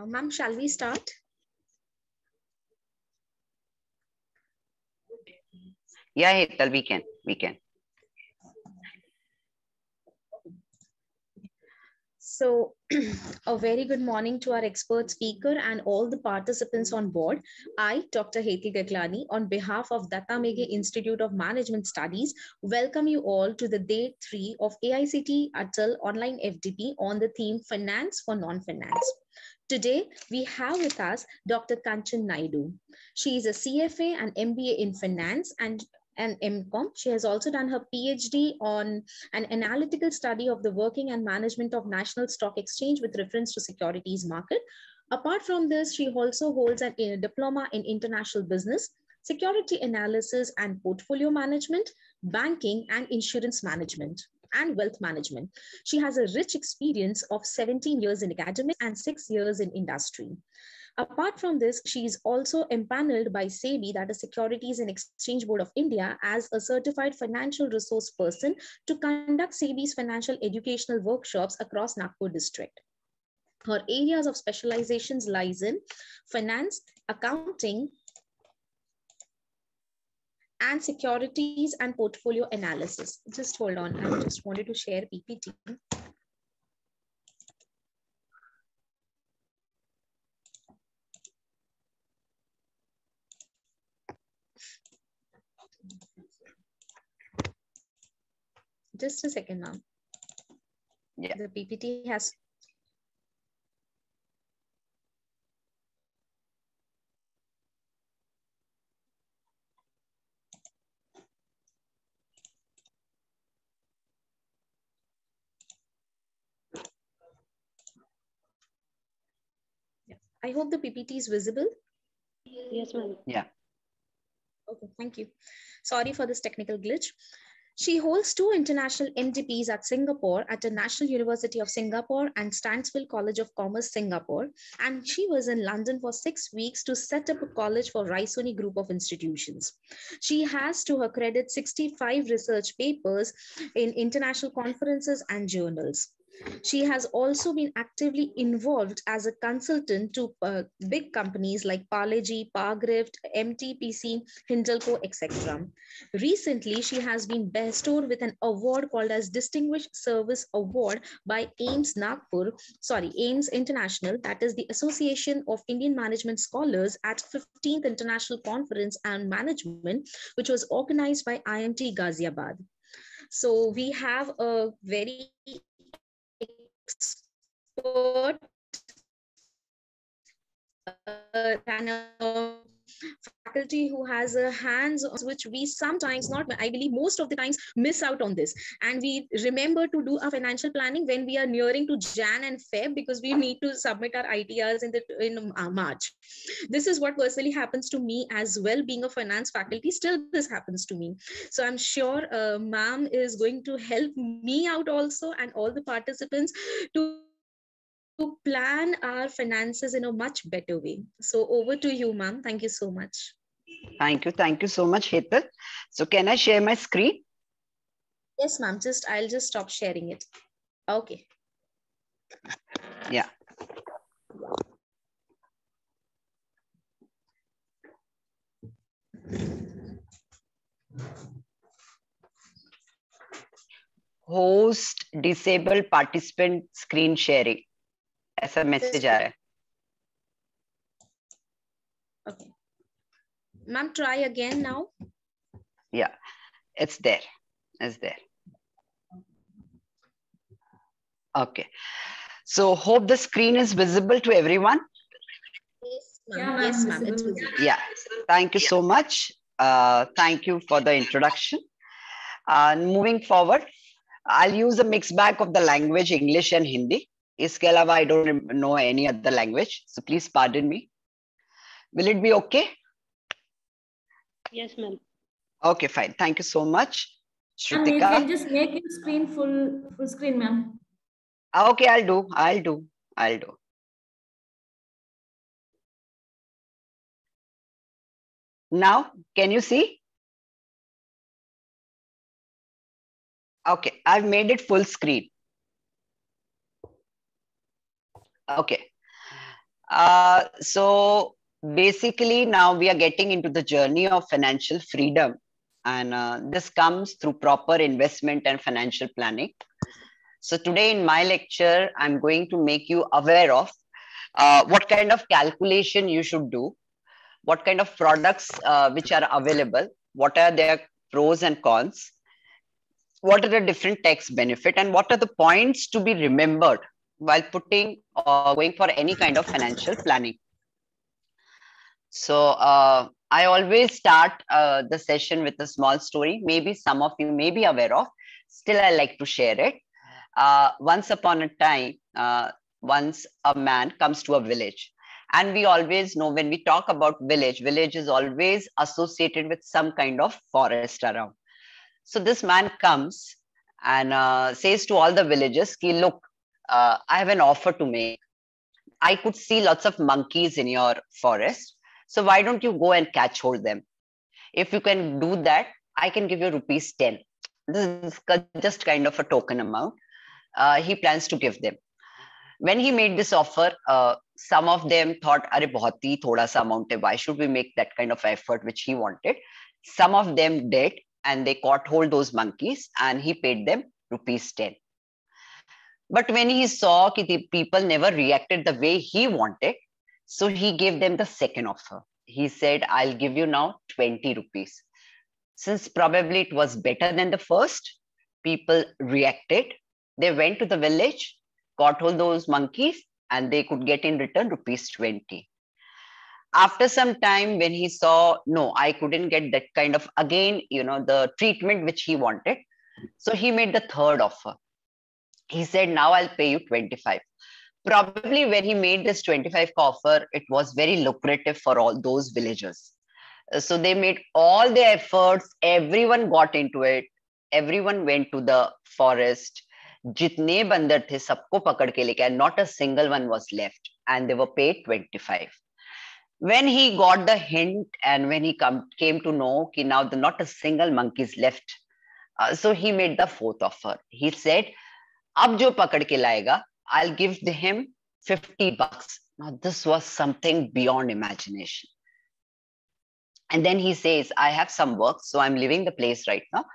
Ma'am, shall we start? Yeah, Hetal, we can. So, a very good morning to our expert speaker and all the participants on board. I, Dr. Hetal Gaglani, on behalf of Datta Mege Institute of Management Studies, welcome you all to the day 3 of AICTE Atal Online FDP on the theme Finance for Non-Finance. Today, we have with us Dr. Kanchan Naidu. She is a CFA and MBA in Finance and MCOM. She has also done her PhD on an analytical study of the working and management of National Stock Exchange with reference to securities market. Apart from this, she also holds a diploma in international business, security analysis and portfolio management, banking and insurance management, and wealth management. She has a rich experience of 17 years in academics and 6 years in industry. Apart from this, she is also empaneled by SEBI, that is Securities and Exchange Board of India, as a certified financial resource person to conduct SEBI's financial educational workshops across Nagpur district. Her areas of specializations lies in finance, accounting, and securities and portfolio analysis. Just hold on, I just wanted to share PPT. Just a second, ma'am. Yeah. The PPT has. I hope the PPT is visible. Yes, ma'am. Yeah. Okay, thank you. Sorry for this technical glitch. She holds 2 international MDPs at Singapore at the National University of Singapore and Stansfield College of Commerce, Singapore. And she was in London for 6 weeks to set up a college for Raisoni group of institutions. She has, to her credit, 65 research papers in international conferences and journals. She has also been actively involved as a consultant to big companies like Parle-G, Pargrift, MTPC, Hindelco, etc. Recently, she has been bestowed with an award called as Distinguished Service Award by AIMS International, that is the Association of Indian Management Scholars, at 15th International Conference on Management, which was organized by IMT Ghaziabad. So we have a very expert faculty who has a hands on which we sometimes, not I believe most of the times, miss out on this, and we remember to do our financial planning when we are nearing to Jan and Feb, because we need to submit our ITRs in March. This is what personally happens to me as well, being a finance faculty. Still this happens to me, so I'm sure ma'am is going to help me out also and all the participants to plan our finances in a much better way. So over to you, ma'am. Thank you so much. Thank you so much, Hetal. So can I share my screen? Yes, ma'am. I'll just stop sharing it. Okay. Yeah. Host disable participant screen sharing. ऐसा message आ रहा है. Okay. Ma'am, try again now. Yeah, it's there. It's there. Okay. So hope the screen is visible to everyone. Yes, ma'am. It's visible. Yeah. Thank you so much. Thank you for the introduction. Moving forward, I'll use a mixed bag of the language, English and Hindi. इसके अलावा I don't know any other language, so please pardon me. Will it be okay? Yes, ma'am. Okay, fine. Thank you so much, And you Shrutika. can just make your screen full screen, ma'am. Okay, I'll do. Now, can you see? Okay, I've made it full screen. Okay. So basically, now we are getting into the journey of financial freedom, and this comes through proper investment and financial planning. So today in my lecture, I'm going to make you aware of what kind of calculation you should do, what kind of products which are available, what are their pros and cons, what are the different tax benefit, and what are the points to be remembered while putting or going for any kind of financial planning. So I always start the session with a small story. Maybe some of you may be aware of. Still, I like to share it. Once upon a time, once a man comes to a village. And we always know when we talk about village, village is always associated with some kind of forest around. So this man comes and says to all the villagers, Ki, look, I have an offer to make. I could see lots of monkeys in your forest. So why don't you go and catch hold them? If you can do that, I can give you rupees 10. This is just kind of a token amount. He plans to give them. When he made this offer, some of them thought, "Arey, bahut hi thoda sa amount hai. Why should we make that kind of effort?" Which he wanted. Some of them did, and they caught hold those monkeys, and he paid them rupees 10. But when he saw that the people never reacted the way he wanted, so he gave them the second offer. He said, "I'll give you now 20 rupees." Since probably it was better than the first, people reacted. They went to the village, caught hold those monkeys, and they could get in return rupees 20. After some time, when he saw, no, I couldn't get that kind of, again, the treatment which he wanted. So he made the third offer. He said, now I'll pay you 25. Probably when he made this 25 offer, it was very lucrative for all those villagers. So they made all their efforts. Everyone got into it. Everyone went to the forest. Jitne bandar the, sabko pakad ke leke, not a single one was left. And they were paid 25. When he got the hint and when he came to know that now not a single monkey is left, so he made the fourth offer. He said, "Ab jo pakad ke laega, I'll give him 50 bucks." Now this was something beyond imagination. And then he says, "I have some work, so I'm leaving the place right now.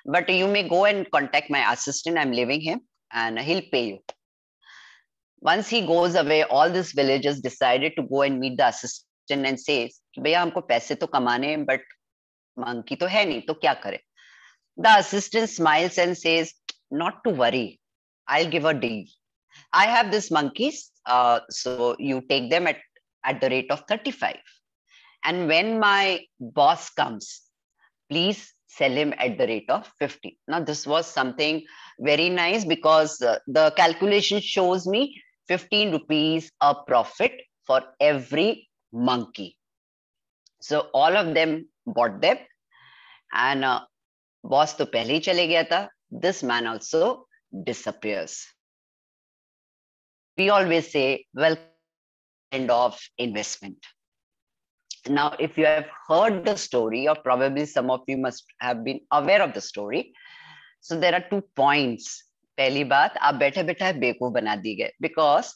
But you may go and contact my assistant. I'm leaving him and he'll pay you." Once he goes away, all these villagers decided to go and meet the assistant and says, "Bhaiya, humko paise to kamane hain, but monkey to hai nahi, to kya kare?" The assistant smiles and says, "Not to worry. I'll give a deal. I have these monkeys, so you take them at the rate of 35. And when my boss comes, please sell him at the rate of 50. Now, this was something very nice because the calculation shows me 15 rupees a profit for every monkey. So all of them bought them, and boss to pehle hi chale gaya tha. This man also disappears. We always say, well, end of investment. Now, if you have heard the story, or probably some of you must have been aware of the story. So there are 2 points. पहली बात, आप बैठे बैठे बेवकूफ बना दी गए because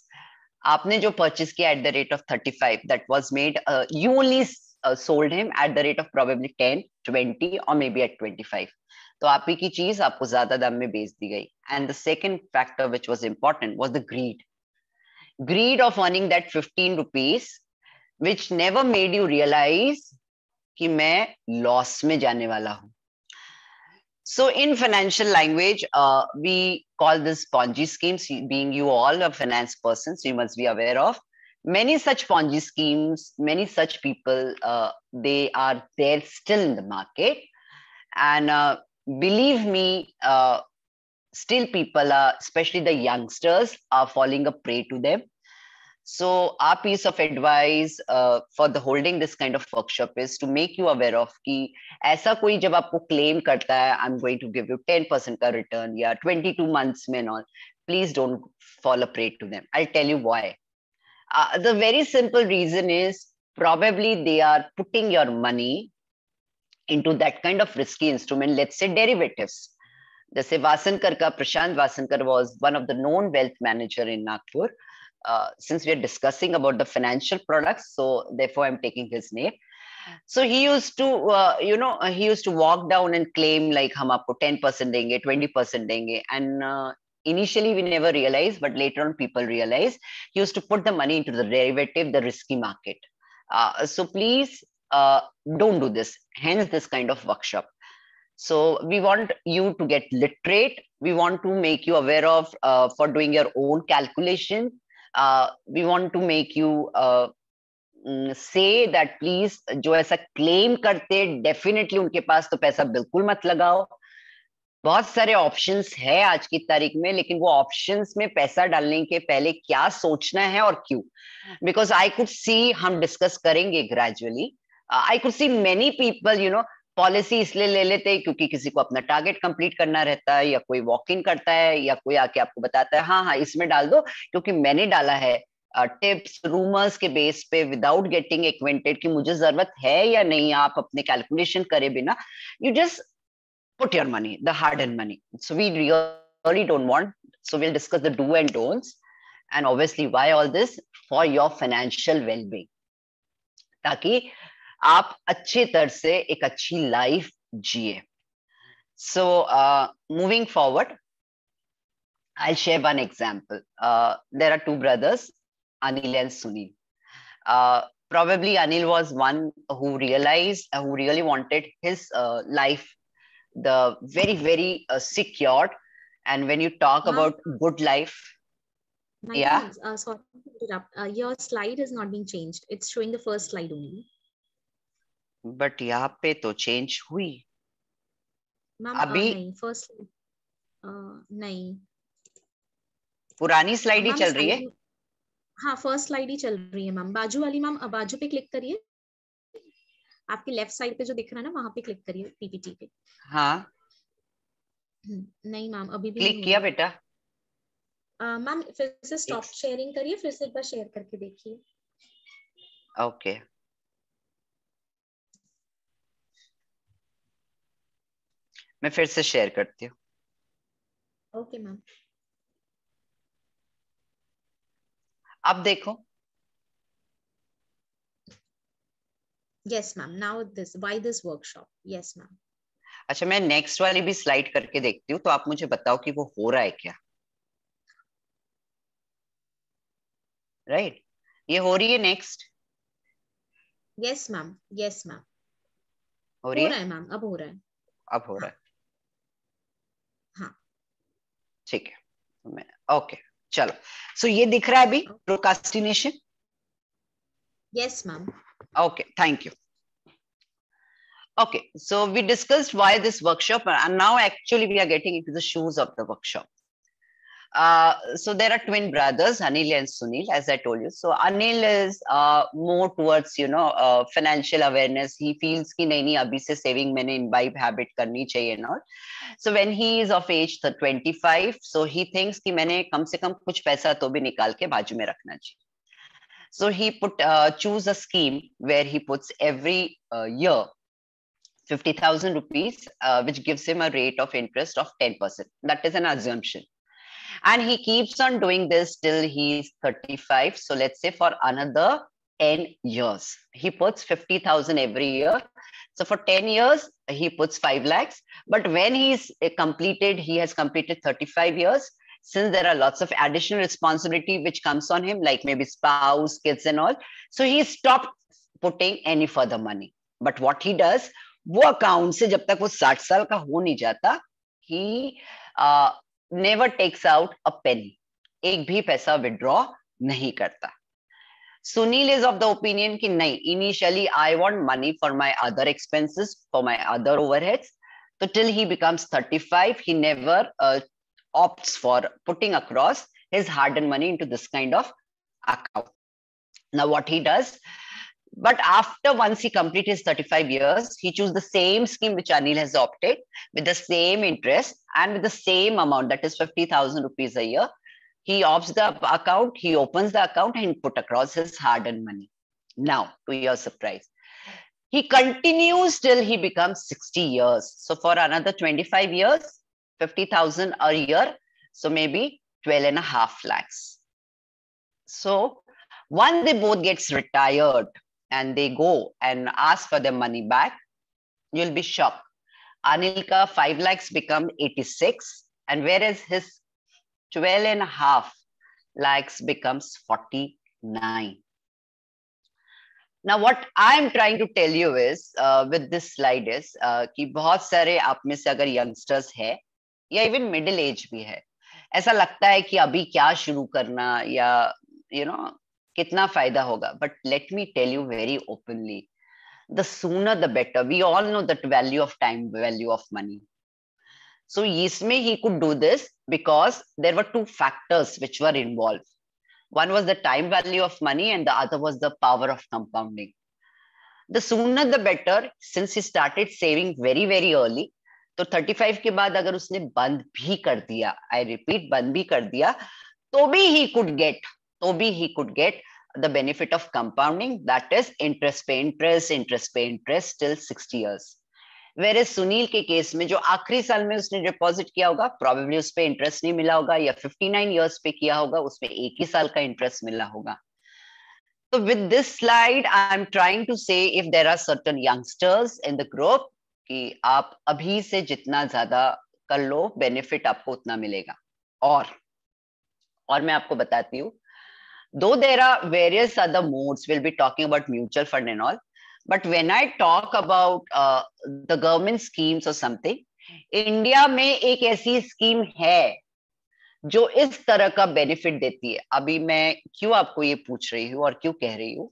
आपने जो purchase किया at the rate of 35, that was made, you only sold him at the rate of probably 10, 20 or maybe at 25. तो आप ही की चीज आपको ज्यादा दाम में बेच दी गई. And the second factor which was important was the greed. Greed of earning that 15 rupees, which never made you realize कि मैं loss में जाने वाला हूँ. So in financial language, we call this Ponzi schemes. Being you all a finance person, so you must be aware of many such Ponzi schemes, many such people. They are there still in the market, and believe me, still people are, especially the youngsters, are falling a prey to them. So our piece of advice for the holding this kind of workshop is to make you aware of कि ऐसा कोई जब आपको claim करता है, I'm going to give you 10% का return या 22 months में and all, please don't fall a prey to them. I'll tell you why. The very simple reason is probably they are putting your money into that kind of risky instrument, let's say derivatives. जैसे वासनकर का, प्रशांत Wasankar was one of the known wealth manager in Nagpur. Since we are discussing about the financial products, so therefore I'm taking his name. So he used to, he used to walk down and claim like हम आपको 10% देंगे, 20% देंगे, and initially we never realized, but later on people realized he used to put the money into the derivative, the risky market. So please don't do this. Hence this kind of workshop. So we want you to get literate. We want to make you aware of for doing your own calculation. We want to make you say that please जो ऐसा claim करते definitely उनके पास तो पैसा बिल्कुल मत लगाओ. बहुत सारे ऑप्शंस है आज की तारीख में, लेकिन वो ऑप्शंस में पैसा डालने के पहले क्या सोचना है और क्यों. बिकॉज आई कुड सी, हम डिस्कस करेंगे gradually, I could see many people policy इसलिए ले लेते हैं क्योंकि किसी को अपना टारगेट कंप्लीट करना रहता है, या कोई वॉक इन करता है, या कोई आके आपको बताता है हाँ हाँ इसमें डाल दो क्योंकि मैंने डाला है. टिप्स रूमर्स के बेस पे विदाउट गेटिंग एक्वेंटेड कि मुझे जरूरत है या नहीं, आप अपने कैलकुलेशन करे बिना you just put your money, the hard-earned money. So we really don't want. So we'll discuss the do and don'ts, and obviously why all this, for your financial well-being, ताकि आप अच्छे तरह से एक अच्छी लाइफ जिए. So moving forward, I'll share one example. There are two brothers, Anil and Sunil. Probably Anil was one who realized, who really wanted his life the very secured. And when you talk about good life, yeah, sorry to interrupt. Your slide is not being changed. It's showing the first slide only. but यहाँ पे तो change हुई. Ma'am अभी नहीं, first नहीं, पुरानी slide ही चल रही है. हाँ फर्स्ट स्लाइड ही चल रही है मैम. बाजू वाली मैम, बाजू पे क्लिक करिए, आपके लेफ्ट साइड पे जो दिख रहा है ना वहां पे क्लिक करिए पीपीटी पे. हाँ नहीं मैम अभी भी क्लिक किया बेटा. मैम फिर से स्टॉप शेयरिंग करिए, फिर से एक बार शेयर करके देखिए. ओके मैं फिर से शेयर करती हूँ. Okay ma'am. अब देखो. Yes ma'am. Now this, why this workshop? Yes ma'am. अच्छा मैं नेक्स्ट वाली भी स्लाइड करके देखती हूँ, तो आप मुझे बताओ कि वो हो रहा है क्या. राइट ये हो रही है next. Yes ma'am. Yes ma'am. हो रही है मैम, अब हो रहा है. अब हो रहा है. हाँ ठीक है. ओके चलो. सो ये दिख रहा है अभी procrastination. Yes ma'am. Okay, thank you. Okay, so we discussed why this workshop, and now actually we are getting into the shoes of the workshop. So there are twin brothers, Anil and Sunil, as I told you. So Anil is more towards, financial awareness. He feels कि नहीं अभी से saving मैंने imbibe habit करनी चाहिए and all. So when he is of age 25, so he thinks कि मैंने कम से कम कुछ पैसा तो भी निकाल के बाजू में रखना चाहिए. So he choose a scheme where he puts every year 50,000 rupees, which gives him a rate of interest of 10%. That is an assumption. And he keeps on doing this till he's 35. So let's say for another 10 years, he puts 50,000 every year. So for 10 years, he puts 5 lakhs. But when he has completed 35 years, since there are lots of additional responsibility which comes on him, like maybe spouse, kids and all, so he stopped putting any further money. But what he does, वो account से जब तक वो 60 साल का हो नहीं जाता, he never takes out a penny. एक भी पैसा withdraw नहीं करता. Sunil is of the opinion कि नहीं, initially I want money for my other expenses, for my other overheads. So till he becomes 35, he never opts for putting across his hard-earned money into this kind of account. Now what he does, but after once he completes his 35 years, he chooses the same scheme which Anil has opted, with the same interest and with the same amount, that is 50,000 rupees a year. He opts the account, he opens the account and put across his hard-earned money. Now, to your surprise, he continues till he becomes 60 years. So for another 25 years, 50,000 a year, so maybe 12.5 lakhs. So once they both gets retired and they go and ask for their money back, you'll be shocked. Anil ka 5 lakhs become 86, and whereas his 12.5 lakhs becomes 49. Now, what I'm trying to tell you is with this slide is कि बहुत सारे आप में से अगर youngsters है या even middle age भी है, ऐसा लगता है कि अभी क्या शुरू करना या कितना फायदा होगा. But let me tell you very openly, the sooner the better. We all know that value of time, value of money. So इसमें he could do this because there were two factors which were involved. One was the time value of money and the other was the power of compounding. The sooner the better, since he started saving very, very early. तो 35 के बाद अगर उसने बंद भी कर दिया, I repeat, बंद भी कर दिया, तो भी he could get the benefit of compounding, that is interest pay interest till 60 years. Whereas Sunil के केस में जो आखिरी साल में उसने डिपॉजिट किया होगा, probably उस पे इंटरेस्ट नहीं मिला होगा, या 59 years पे किया होगा, उसमें एक ही साल का इंटरेस्ट मिला होगा. So with this slide, I'm trying to say if there are certain youngsters in the group, कि आप अभी से जितना ज्यादा कर लो, बेनिफिट आपको उतना मिलेगा. और मैं आपको बताती हूँ, though there are various other modes, we'll be talking about mutual fund and all, but when I talk about the government schemes or something, India में एक ऐसी स्कीम है जो इस तरह का बेनिफिट देती है. अभी मैं क्यों आपको ये पूछ रही हूँ और क्यों कह रही हूँ,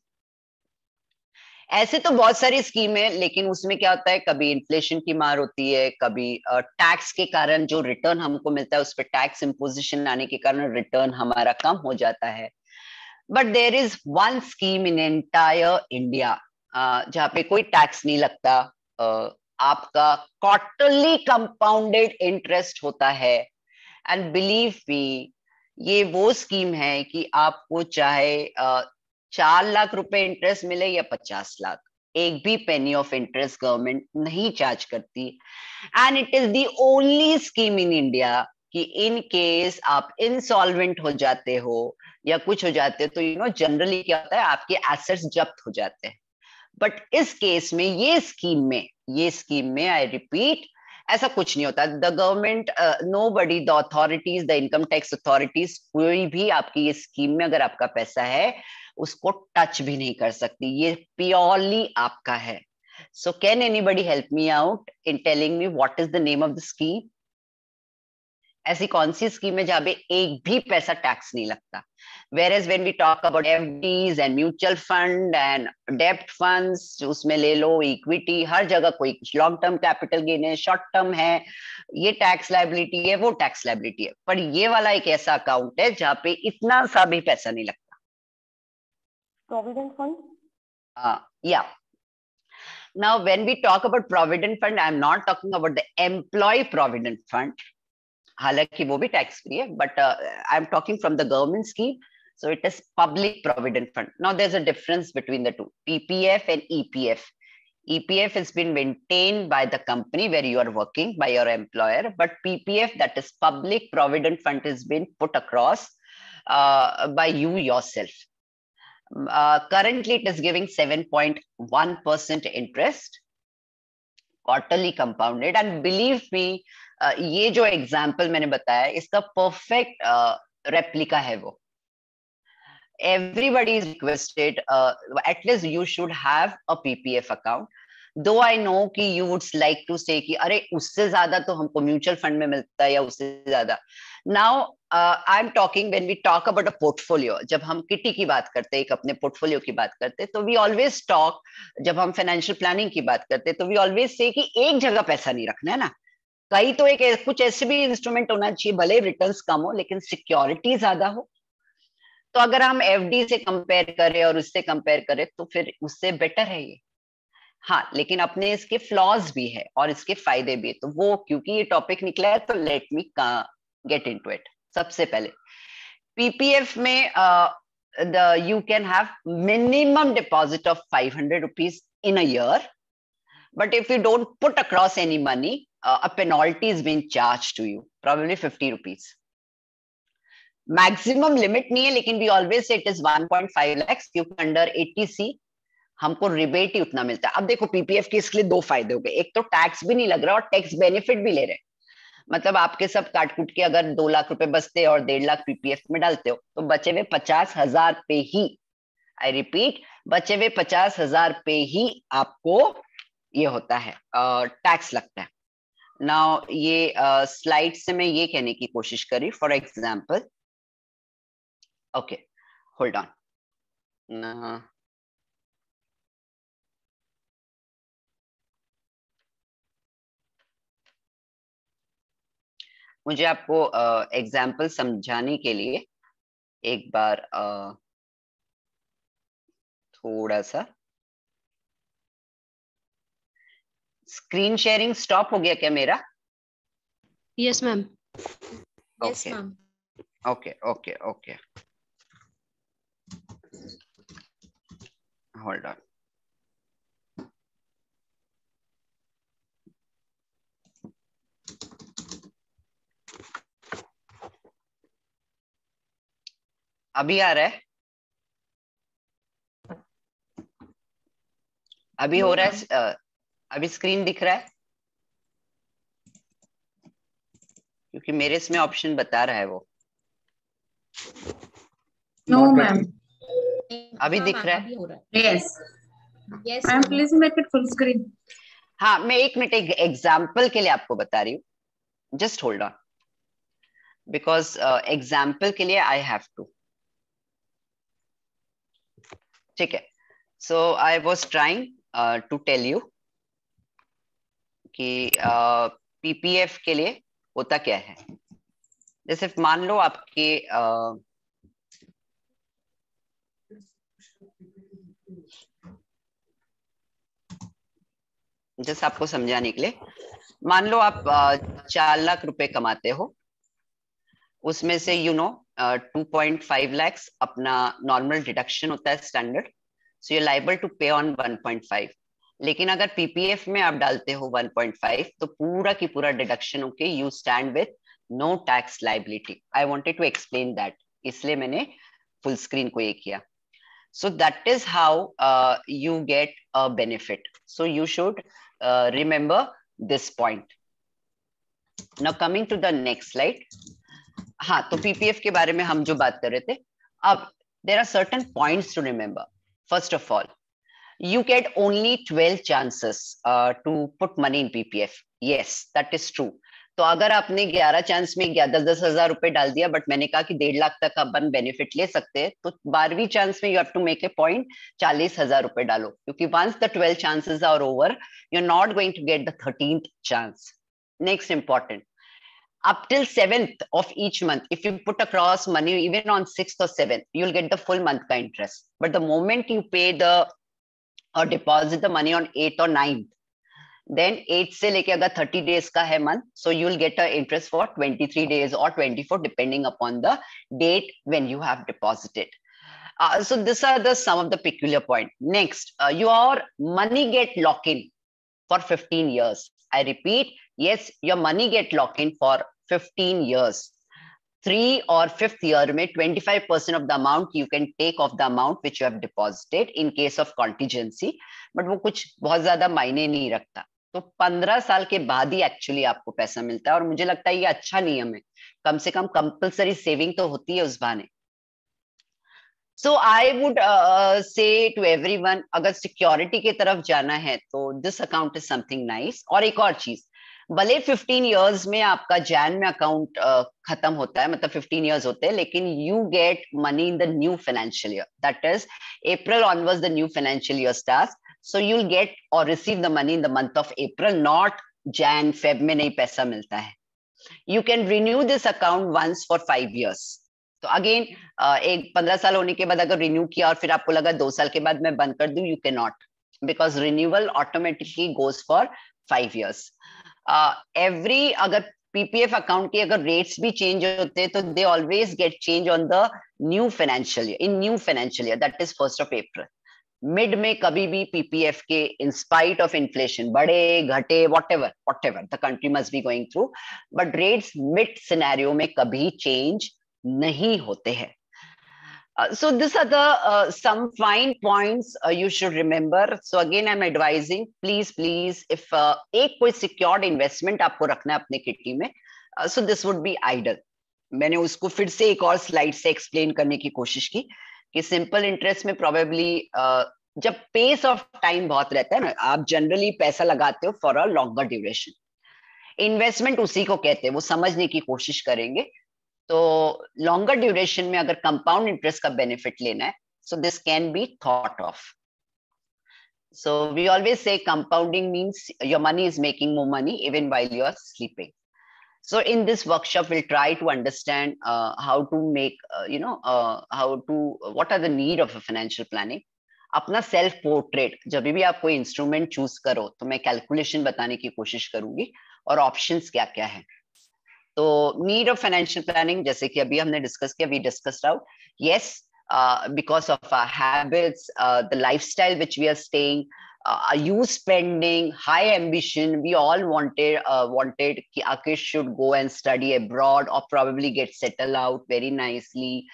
ऐसे तो बहुत सारी स्कीम है, लेकिन उसमें क्या होता है, कभी इन्फ्लेशन की मार होती है, कभी टैक्स के कारण जो रिटर्न हमको मिलता है उस पर टैक्स इम्पोजिशन आने के कारण रिटर्न हमारा कम हो जाता है. But there is one scheme in entire India जहाँ पे कोई टैक्स नहीं लगता, आपका क्वार्टरली कंपाउंडेड इंटरेस्ट होता है. एंड बिलीव मी, ये वो स्कीम है कि आपको चाहे 4 लाख रुपए इंटरेस्ट मिले या 50 लाख, एक भी पेनी ऑफ इंटरेस्ट गवर्नमेंट नहीं चार्ज करती. And it is the only scheme in India कि इन केस आप इंसॉल्वेंट हो जाते हो या कुछ हो जाते हो तो जनरली क्या होता है, आपके एसेट्स जब्त हो जाते हैं. बट इस केस में, ये स्कीम में आई रिपीट, ऐसा कुछ नहीं होता. The government, nobody, the authorities, the income tax authorities, कोई भी आपकी ये स्कीम में अगर आपका पैसा है उसको टच भी नहीं कर सकती. ये प्योरली आपका है. So can anybody help me out in telling me what is the name of the scheme? ऐसी कौन सी स्कीम है जहां पे एक भी पैसा टैक्स नहीं लगता? Whereas when we talk about FDs and mutual fund and debt funds, उसमें ले लो इक्विटी, हर जगह कोई लॉन्ग टर्म कैपिटल गेन है, शॉर्ट टर्म है, ये टैक्स लायबिलिटी है, वो टैक्स लायबिलिटी है. पर ये वाला एक ऐसा अकाउंट है जहाँ पे इतना सा भी पैसा नहीं लगता. Provident fund? Yeah. Now, when we talk about provident fund, I'm not talking about the employee provident fund. हालांकि वो भी टैक्स फ्री है, but I'm talking from the government scheme. So it is public provident fund. Now there's a difference between the two, PPF and EPF. EPF has been maintained by the company where you are working, by your employer, but PPF, that is public provident fund, has been put across by you yourself. Currently it is giving 7.1% interest, quarterly compounded, and believe me, ये जो example मैंने बताया इसका perfect replica है वो. Everybody is requested, at least you should have a PPF account. Though I know कि you would like to say कि अरे उससे ज्यादा तो हमको म्यूचुअल फंड में मिलता है या उससे ज्यादा. Now I'm talking, when we talk about a portfolio, जब हम किटी की बात करते हैं, एक अपने पोर्टफोलियो की बात करते हैं, तो we always talk, जब हम फाइनेंशियल प्लानिंग की बात करते हैं तो we always say कि एक जगह पैसा नहीं रखना है ना, कहीं तो एक कुछ ऐसे भी इंस्ट्रूमेंट होना चाहिए, भले रिटर्न्स कम हो लेकिन सिक्योरिटी ज्यादा हो. तो अगर हम एफडी से कंपेयर करें और उससे कंपेयर करें तो फिर उससे बेटर है ये. हाँ, लेकिन अपने इसके फ्लॉज भी है और इसके फायदे भी है. तो वो क्योंकि ये टॉपिक निकला है तो let me get into it. सबसे पहले पीपीएफ में you can have minimum deposit of 500 rupees in a year, but if you don't put across any money, a penalty is being charged to you, probably 50 rupees. Maximum limit नहीं है, लेकिन we always say it is 1.5 lakhs, क्योंकि under 80C हमको rebate ही उतना मिलता है. अब देखो पीपीएफ के इसके लिए दो फायदे हो गए. एक तो टैक्स भी नहीं लग रहा और टैक्स बेनिफिट भी ले रहे. मतलब आपके सब काट कुट के अगर 2 लाख रुपए बचते और 1.5 लाख पीपीएफ में डालते हो तो बचे हुए 50,000 पे ही, आई रिपीट, बचे हुए 50,000 पे ही आपको ये होता है, टैक्स लगता है. नाउ ये स्लाइड से मैं ये कहने की कोशिश करी, for example, okay hold on. मुझे आपको एग्जाम्पल समझाने के लिए एक बार थोड़ा सा स्क्रीन शेयरिंग स्टॉप हो गया क्या मेरा? Yes ma'am. Yes, ma'am. Okay okay okay, hold on. अभी आ रहा है? अभी हो रहा है? अभी स्क्रीन दिख रहा है? क्योंकि मेरे इसमें ऑप्शन बता रहा है वो. No, ma'am. अभी हाँ, दिख ma'am, रहा है? अभी हो रहा है. Yes. Yes, Ma'am, ma'am. please make it full screen. हाँ, मैं एक मिनट एक एग्जाम्पल के लिए आपको बता रही हूँ. Just hold on, because example के लिए आई हैव टू. ठीक है. So I was trying to tell you कि पीपीएफ के लिए होता क्या है. जैसे मान लो आपके जैसे आपको समझाने के लिए, मान लो आप 4 लाख रुपए कमाते हो, उसमें से 2.5 lakhs अपना नॉर्मल डिडक्शन होता है standard, so you are liable to pay on 1.5. लेकिन अगर पीपीएफ में आप डालते हो 1.5 तो पूरा की पूरा डिडक्शन होके you stand with no tax liability. I wanted to explain that, इसलिए मैंने फुल स्क्रीन को ये किया. So that is how you get a benefit. So you should remember this point. Now coming to the next slide. हाँ, तो PPF के बारे में हम जो बात कर रहे थे, अब there are certain points to remember. First of all, you get only 12 chances to put money in PPF. Yes, that is true. तो अगर आपने 11 चांस में 10-10 हजार रुपए डाल दिया, बट मैंने कहा कि 1.5 लाख तक अपन बेनिफिट ले सकते हैं, तो 12वीं चांस में you have to make a point, 40,000 रुपए डालो, क्योंकि once the 12 chances are over you are not going to get the 13th chance. Next important, up till 7th of each month, if you put across money even on 6th or 7th, you'll get the full month ka interest. But the moment you pay or deposit the money on 8th or 9th, then 8 से लेके अगर 30 days का है month, so you'll get a interest for 23 days or 24 depending upon the date when you have deposited. So these are some of the peculiar point. Next, your money get locked in for 15 years. I repeat, yes, your money get locked in for 15 years. 3 or 5th year में 25% of the amount you can take off the amount which you have deposited in case of contingency, but वो कुछ बहुत ज्यादा मायने नहीं रखता. तो 15 साल के बाद ही एक्चुअली आपको पैसा मिलता है, और मुझे लगता है ये अच्छा नियम है. कम से कम कंपलसरी सेविंग तो होती है उस बहाने. So I would say to everyone, अगर सिक्योरिटी की तरफ जाना है तो this account is something nice. और एक और चीज, भले 15 years में आपका जैन में अकाउंट खत्म होता है, मतलब 15 years होते हैं, लेकिन you get money in the new financial year. That is, April onwards the new financial year starts. So you'll get or receive the money in the month of April, not Jan, Feb में नहीं पैसा मिलता है. You can renew this account once for 5 years. तो again एक 15 साल होने के बाद अगर रिन्यू किया और फिर आपको लगा 2 साल के बाद मैं बंद कर दूं, you can not, because renewal automatically goes for 5 years. Every अगर पीपीएफ अकाउंट के अगर रेट्स भी चेंज होते हैं तो they always get change on the new financial year, in new financial year, that is 1st of April. Mid में कभी भी पीपीएफ के इन स्पाइट ऑफ इन्फ्लेशन बढ़े घटे whatever the country must be going through, but rates mid scenario में कभी change नहीं होते हैं. So these are the some fine points you should remember. So again, I'm advising, please, if एक कोई secured investment आपको रखना है अपने किटी में, so this would be ideal. मैंने उसको फिर से एक और स्लाइड से एक्सप्लेन करने की कोशिश की कि सिंपल इंटरेस्ट में प्रोबेबली जब पेस ऑफ टाइम बहुत रहता है ना, आप जनरली पैसा लगाते हो for a longer duration. Investment उसी को कहते हैं, वो समझने की कोशिश करेंगे. तो लॉन्गर ड्यूरेशन में अगर कंपाउंड इंटरेस्ट का बेनिफिट लेना है, so this can be thought of. So we always say compounding means your money is making more money even while you are sleeping. So in this workshop, we'll try to understand how to make, what are the need of a financial planning. अपना self portrait जब भी आप कोई instrument choose करो तो मैं calculation बताने की कोशिश करूंगी और ऑप्शंस क्या क्या है. तो नीड ऑफ फाइनेंशियल प्लानिंग जैसे कि अभी हमने डिस्कस किया, we discussed out, yes, because of our habits, the lifestyle which we are staying, youth spending, high ambition, we all wanted कि Akish should go and study abroad or probably get settled out very nicely.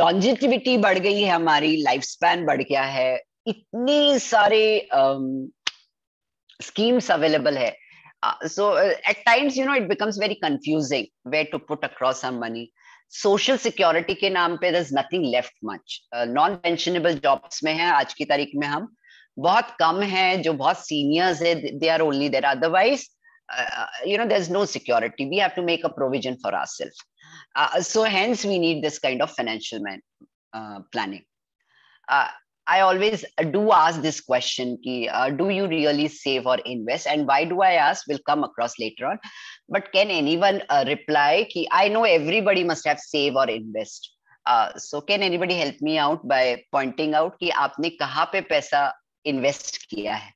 Longevity बढ़ गई है हमारी, life span बढ़ गया है, इतने सारे schemes available है. So at times, it becomes very confusing where to put across our money. Social security के नाम पे there's nothing left much. Non pensionable jobs में है आज की तारीख में, हम बहुत कम हैं जो बहुत सीनियर्स है, they are only there. Otherwise, there's no security. We have to make a provision for ourselves. So hence we need this kind of financial planning. I always do ask this question, do you really save or invest? And why do I ask? We'll come across later on. But can anyone reply? I know everybody must have save or invest. So can anybody help me out by pointing out कि आपने कहाँ पे पैसा invest किया है?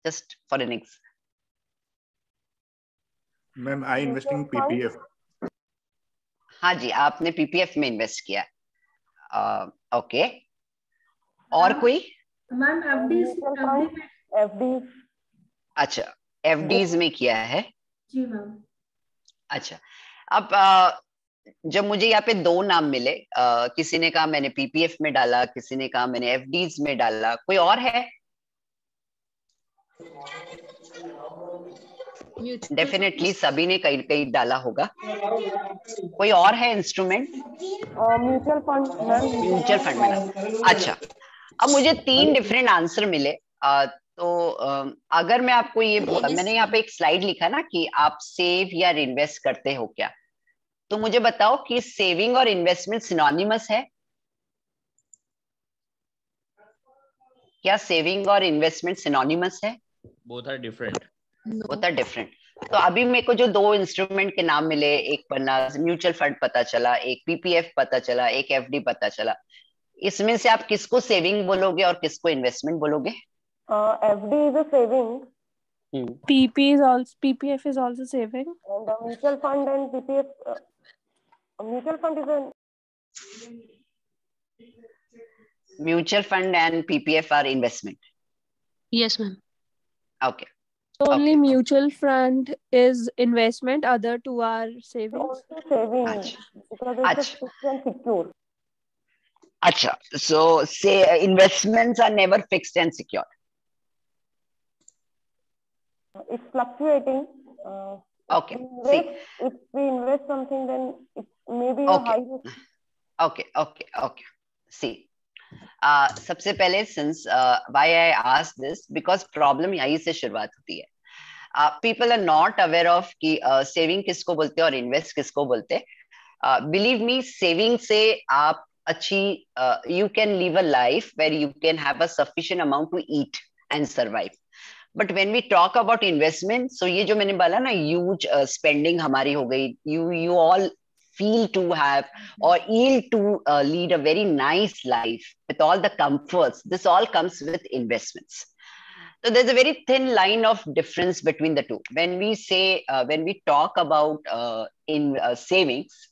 Just for an example. Ma'am, I invest in PPF. हाँ जी, आपने PPF में invest किया. Okay. और कोई? Ma'am FD. अच्छा, FDs में किया है. जी मैम. अच्छा, अब जब मुझे यहाँ पे दो नाम मिले, किसी ने कहा मैंने PPF में डाला, किसी ने कहा मैंने FDs में डाला, कोई और है? डेफिनेटली सभी ने कहीं कहीं डाला होगा. कोई और है instrument? Mutual fund. Mutual fund में डाला. अच्छा, अब मुझे 3 डिफरेंट आंसर मिले. तो अगर मैं आपको ये, मैंने यहाँ पे एक स्लाइड लिखा ना कि आप सेव या इन्वेस्ट करते हो क्या, तो मुझे बताओ कि सेविंग और इन्वेस्टमेंट सिनोनिमस है क्या? सेविंग और इन्वेस्टमेंट सिनोनिमस है? Both are different. Both are different. तो अभी मेरे को जो 2 इंस्ट्रूमेंट के नाम मिले, एक पन्ना म्यूचुअल फंड पता चला, एक PPF पता चला, एक FD पता चला, इसमें से आप किसको सेविंग बोलोगे और किसको इन्वेस्टमेंट बोलोगे? FD is a saving. PPF is also saving. And mutual fund and PPF. Mutual fund is a. Mutual fund and PPF are investment. Yes, ma'am. Okay. Only Okay. mutual fund is investment, other two are savings. Also saving Achha. because it's Achha. a fixed and secure. Acha. So say investments are never fixed and secure. It's fluctuating. Okay. If we invest something, then it may be a Okay. high risk. Okay. See. सबसे पहले since why I ask this, because problem यहीं से शुरुआत होती है. People are not aware of कि saving किसको बोलते हैं और invest किसको बोलते हैं. Believe me, saving से आप अच्छी you can live a life where you can have a sufficient amount to eat and survive. But when we talk about investment, so ये जो मैंने बोला ना, huge spending हमारी हो गई, you all feel to have or yield to lead a very nice life with all the comforts. This all comes with investments. So there's a very thin line of difference between the two. When we say, when we talk about in savings,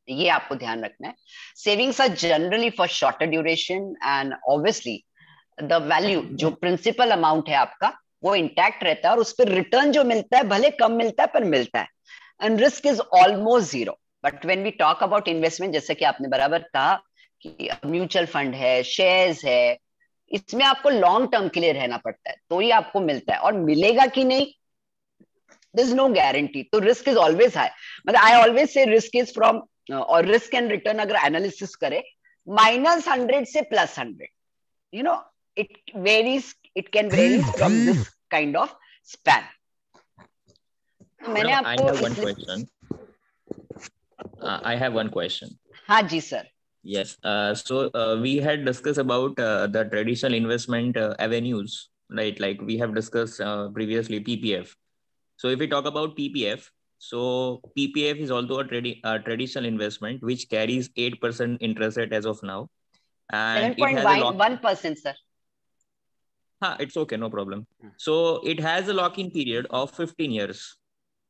ये आपको ध्यान रखना है. Savings are generally for shorter duration and obviously the value जो principal amount है आपका वो intact रहता है और उस पर रिटर्न जो मिलता है भले कम मिलता है पर मिलता है, and risk is almost zero. But when we talk about investment, जैसे कि आपने बराबर कहा कि म्यूचुअल फंड है, शेयर्स है, इसमें आपको लॉन्ग टर्म के लिए रहना पड़ता है तो ही आपको मिलता है, और मिलेगा कि नहीं there's no guarantee. तो risk is always high. मतलब I always say risk is from और risk and return अगर analysis करें -100 से +100, you know, it varies, it can vary from this kind of span. मैंने I आपको have one question. I have one question. हाँ जी sir. Yes. So we had discussed about the traditional investment avenues, right? Like we have discussed previously PPF. So if we talk about PPF, so PPF is also a traditional investment which carries 8% interest rate as of now, and it has a lock. 7.1%, sir. It's okay, no problem. So it has a lock-in period of 15 years.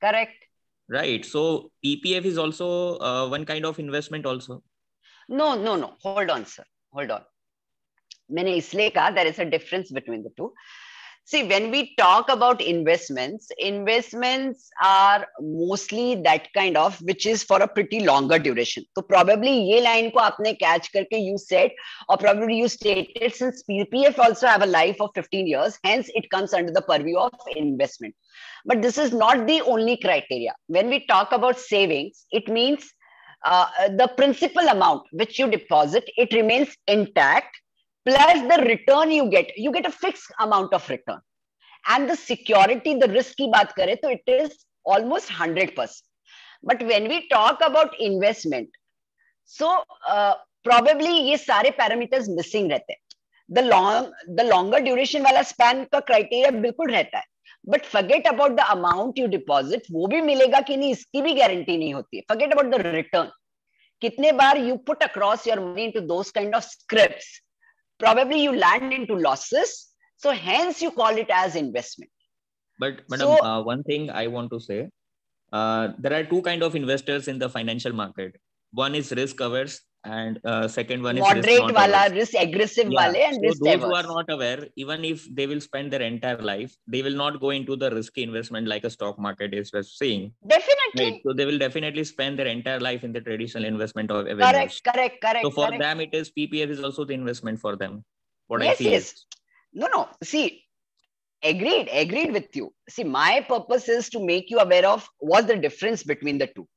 Correct. Right. So PPF is also one kind of investment also. No. Hold on, sir. Hold on. मैंने इसलिए कहा there is a difference between the two. See, when we talk about investments are mostly that kind of which is for a pretty longer duration. So probably ये line को आपने catch करके you said, or probably you stated, since PPF also have a life of 15 years, hence it comes under the purview of investment. But this is not the only criteria. When we talk about savings, it means the principal amount which you deposit, it remains intact. Plus the return you get a fixed amount of return, and the security, the risk की बात करें तो it is almost 100%. But when we talk about investment, so probably ये सारे parameters missing रहते हैं. The longer duration वाला span का criteria बिल्कुल रहता है, but forget about the amount you deposit, वो भी मिलेगा कि नहीं इसकी भी guarantee नहीं होती है. Forget about the return. कितने बार you put across your money into those kind of scripts, probably you land into losses, so hence you call it as investment. But madam, one thing I want to say, there are two kind of investors in the financial market. One is risk averse, and second one is moderate wala, risk aggressive wale, and so risk those averse. Who are not aware, even if they will spend their entire life, they will not go into the risky investment like a stock market is saying. Definitely. Right. So they will definitely spend their entire life in the traditional investment of avenues. Correct. So for them, it is PPF is also the investment for them. What yes, I feel. Yes. No. See, agreed with you. See, my purpose is to make you aware of what's the difference between the two.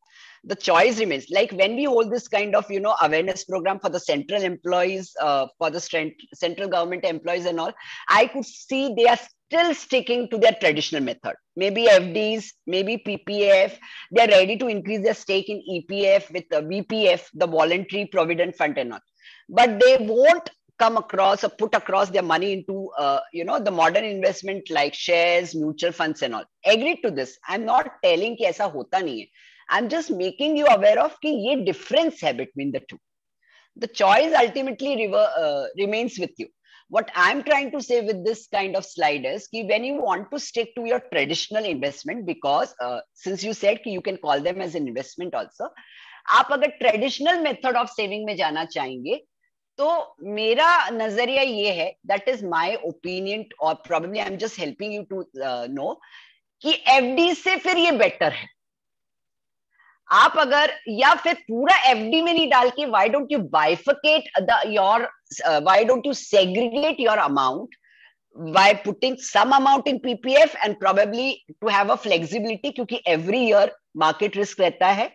The choice remains. Like when we hold this kind of awareness program for the central employees, for the central government employees and all, I could see they are still sticking to their traditional method. Maybe FDs, maybe PPF. They are ready to increase their stake in EPF with the VPF, the voluntary provident fund and all, but they won't come across or put across their money into the modern investment like shares, mutual funds and all. Agreed to this. I'm not telling कि ऐसा होता नहीं है. I'm just making you aware of कि ये difference है between the two. The choice ultimately remains with you. What I'm trying to say with this kind of slide is कि when you want to stick to your traditional investment, because since you said कि you can call them as an investment also, आप अगर traditional method of saving में जाना चाहेंगे, तो मेरा नजरिया ये है, that is my opinion, or probably I'm just helping you to know कि FD से फिर ये better है. आप अगर या फिर पूरा FD में नहीं डाल के why don't you bifurcate why don't you segregate your amount by putting some amount in PPF and probably to have a flexibility, क्योंकि every year market risk रहता है,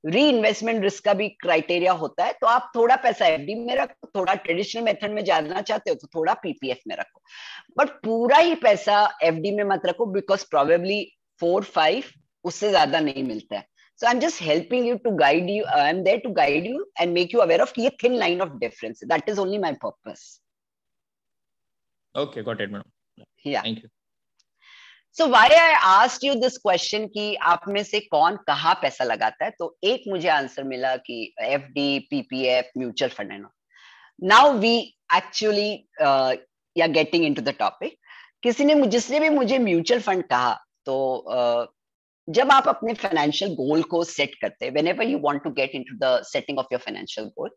री-इन्वेस्टमेंट रिस्क का भी क्राइटेरिया होता है, तो आप थोड़ा पैसा FD में रखो, थोड़ा ट्रेडिशनल मेथड में जाना चाहते हो तो थोड़ा PPF में रखो, बट पूरा ही पैसा FD में मत रखो, बिकॉज प्रोबेबली 4-5 उससे ज्यादा नहीं मिलता है. So I'm just helping you to guide you. I'm there to guide you and make you aware of ये thin line of difference. That is only my purpose. Okay, got it, madam. Yeah. Thank you. So why I asked you this question कि आप में से कौन कहाँ पैसा लगाता है, तो एक मुझे आंसर मिला कि FD, PPF, म्यूचुअल फंड है ना. Now we actually are getting into the topic. जिसने भी मुझे म्यूचुअल फंड कहा, तो जब आप अपने फाइनेंशियल गोल को सेट करते हैं, whenever you want to get into the setting of your financial goal,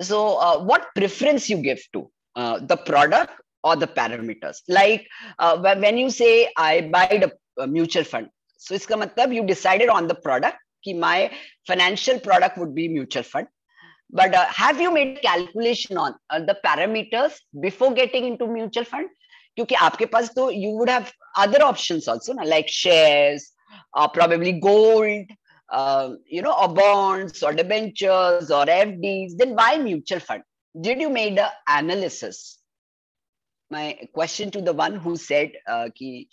so what preference you give to the product or the parameters? Like when you say I buy a mutual fund, so इसका मतलब you decided on the product कि my financial product would be mutual fund. But have you made calculation on the parameters before getting into mutual fund? क्योंकि आपके पास तो you would have other options also, na, like shares, probably gold, or bonds or debentures or FDs. Then why mutual fund? Did you made an analysis? My question to the one who said ki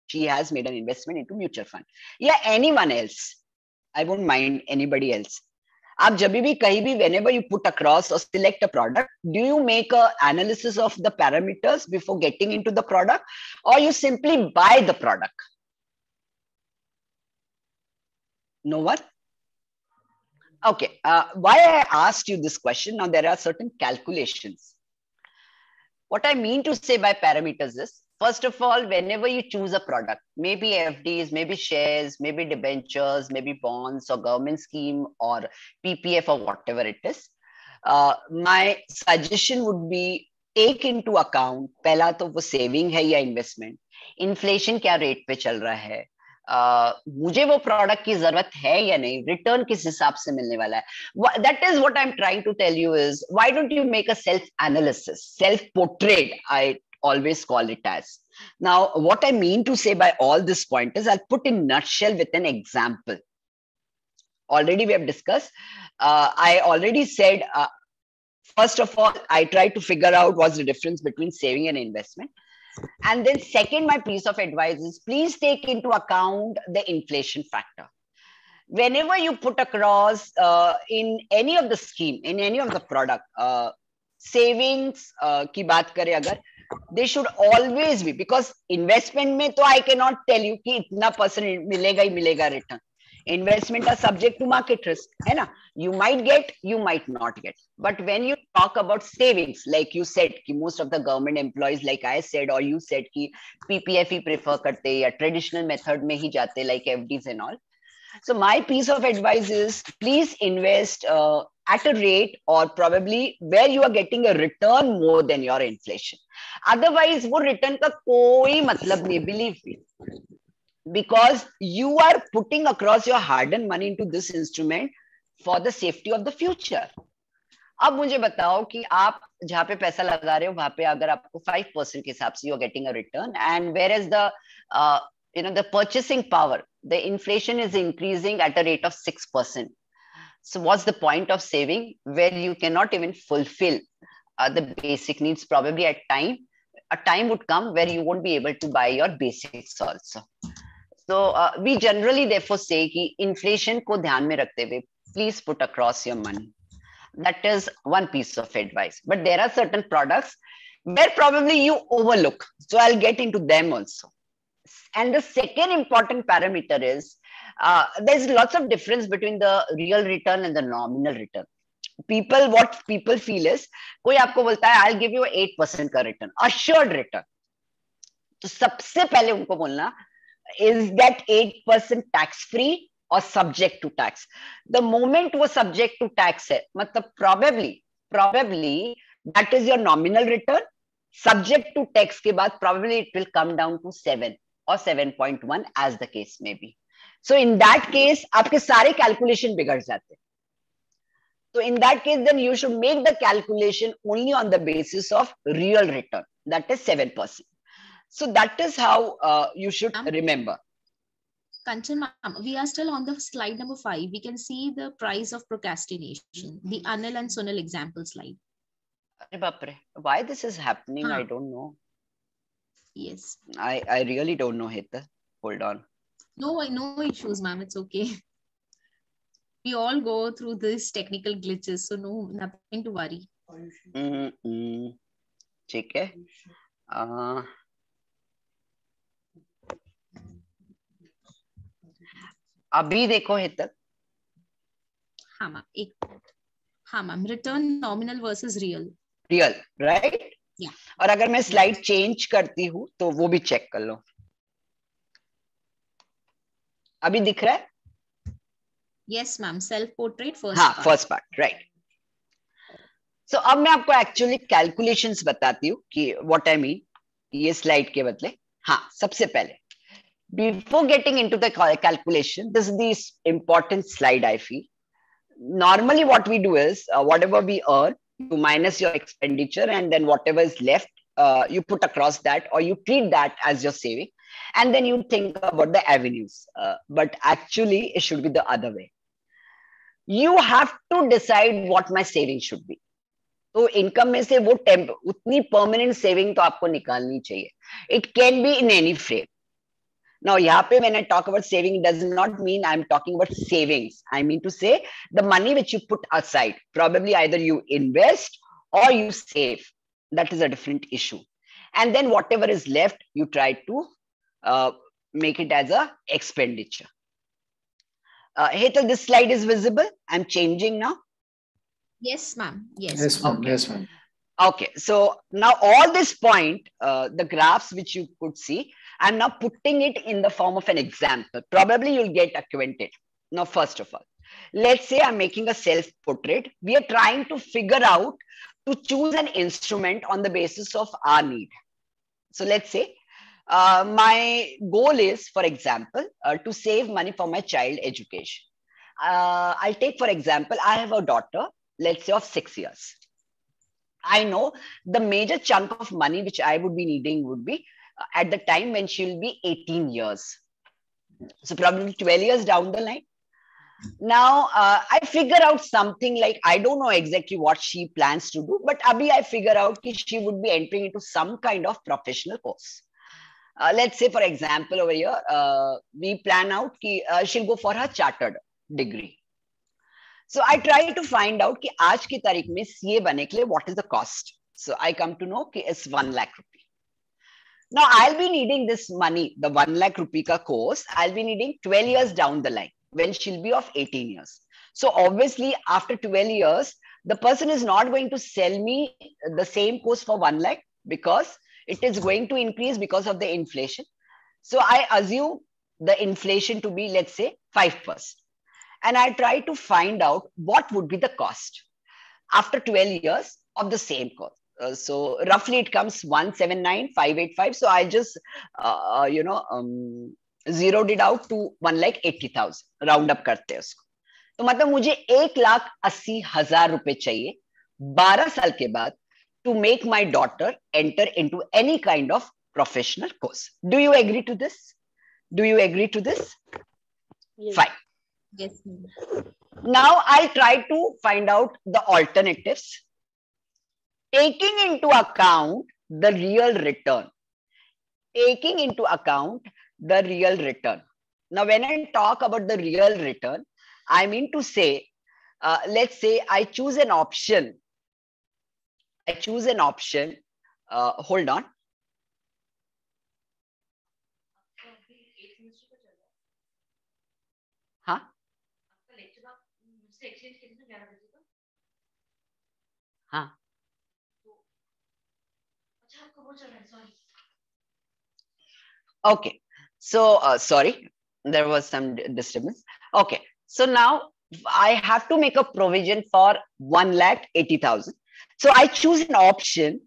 she has made an investment into mutual fund. Yeah, anyone else. I won't mind anybody else. आप जब भी कहीं भी whenever you put across or select a product, do you make a analysis of the parameters before getting into the product, or you simply buy the product? No one? Okay. Why I asked you this question? Now there are certain calculations. What I mean to say by parameters is, first of all, whenever you choose a product, maybe FDs, maybe shares, maybe debentures, maybe bonds or government scheme or PPF or whatever it is, my suggestion would be take into account, पहला तो वो saving है या investment, inflation क्या rate पे चल रहा है, मुझे वो प्रोडक्ट की जरूरत है या नहीं, रिटर्न किस हिसाब से मिलने वाला है. That is what I'm trying to tell you is, why don't you make a self analysis, self portrait, I always call it as. Now what I mean to say by all this point is, I'll put in nutshell with an example. Already we have discussed, I already said, first of all, I tried to figure out what's the difference between saving and investment. And then second, my piece of advice is, please take into account the inflation factor. Whenever you put across in any of the scheme, in any of the product, savings की बात करें अगर, they should always be, because investment में तो I cannot tell you कि इतना % मिलेगा ही मिलेगा return. Investment are subject to market risk, है ना? You might get, you might not get. But when you talk about savings, like you said, कि most of the government employees, like I said, or you said कि PPF ही prefer करते या traditional method में ही जाते, like FDs and all. So my piece of advice is, please invest at a rate or probably where you are getting a return more than your inflation. Otherwise, वो return का कोई मतलब नहीं, believe me. Because you are putting across your hard-earned money into this instrument for the safety of the future. अब मुझे बताओ कि आप जहाँ पे पैसा लगा रहे हो वहां पे अगर आपको 5% के हिसाब से you're getting a return, and whereas the the purchasing power, the inflation is increasing at a rate of 6%. So what's the point of saving where you cannot even fulfill the basic needs? Probably a time would come where you won't be able to buy your basics also. So we generally therefore say कि inflation को ध्यान में रखते हुए, please put across your money. That is one piece of advice. But there are certain products where probably you overlook. So I'll get into them also. And the second important parameter is, there's lots of difference between the real return and the nominal return. What people feel is, कोई आपको बोलता है, I'll give you 8% का return, assured return. तो सबसे पहले उनको बोलना, is that 8% tax free or subject to tax? The moment वो subject to tax है, मतलब probably that is your nominal return. Subject to tax के बाद probably it will come down to 7 or 7.1 as the case may be. So in that case, आपके सारे calculation बिगड़ जाते हैं. So in that case, then you should make the calculation only on the basis of real return. That is 7%. So that is how you should remember. Kanchan ma'am, we are still on the slide number 5. We can see the price of procrastination, the Anil and Sunil example slide. Why this is happening, I don't know. Yes. I really don't know, Heta. Hold on. No issues, ma'am. It's okay. We all go through these technical glitches, so nothing to worry. ठीक है. अभी देखो हेतक. हाँ ma'am, return nominal versus real. Right. और अगर मैं slide change करती हूँ तो वो भी चेक कर लो. अभी दिख रहा है? Yes, ma'am. Self-portrait first हाँ, part. First part, right. So अब मैं आपको एक्चुअली कैलकुलेशंस बताती हूँ कि व्हाट आई मीन ये स्लाइड के बदले. हाँ, सबसे पहले before getting into the calculation, this is the important slide I feel. Normally what we do is whatever we earn, you minus your expenditure, and then whatever is left, you put across that, or you treat that as your saving, and then you think about the avenues. But actually it should be the other way. You have to decide what my saving should be. तो income में से वो उतनी permanent saving तो आपको निकालनी चाहिए. It can be in any frame. Now, यहाँ पे when I talk about saving, it does not mean I'm talking about savings. I mean to say the money which you put aside, probably either you invest or you save. That is a different issue. And then whatever is left, you try to make it as a expenditure. Hetal, this slide is visible. I'm changing now. Yes, ma'am. Yes. Yes, ma'am. Okay. Yes, ma'am. Okay, so now all this point, the graphs which you could see, I'm now putting it in the form of an example. Probably you'll get acquainted. Now, first of all, let's say I'm making a self-portrait. We are trying to figure out to choose an instrument on the basis of our need. So let's say my goal is, for example, to save money for my child education. I'll take, for example, I have a daughter, let's say of 6 years. I know the major chunk of money which I would be needing would be at the time when she will be 18 years. So probably 12 years down the line. Now, I figure out something like, I don't know exactly what she plans to do, but abhi I figure out that she would be entering into some kind of professional course. Let's say, for example, over here, we plan out that she'll go for her chartered degree. So I try to find out कि आज की तारीख में CA बनने के लिए what is the cost. So I come to know कि it's 1 lakh rupee. Now I'll be needing this money, the 1 lakh rupee ka course. I'll be needing 12 years down the line when she'll be of 18 years. So obviously after 12 years, the person is not going to sell me the same course for 1 lakh because it is going to increase because of the inflation. So I assume the inflation to be, let's say, 5%. And I try to find out what would be the cost after 12 years of the same course. So roughly it comes 179,585. So I just, zeroed it out to 1,80,000. Round up करते हैं उसको. तो मतलब मुझे 1,80,000 रुपए चाहिए 12 साल के बाद to make my daughter enter into any kind of professional course. Do you agree to this? Do you agree to this? Yes. Fine. Yes, ma'am. Now I try to find out the alternatives, taking into account the real return. Taking into account the real return. Now, when I talk about the real return, I mean to say, let's say I choose an option. Hold on. Huh? हाँ. Okay. So, sorry, there was some disturbance. Okay. So now I have to make a provision for 1,80,000. So I choose an option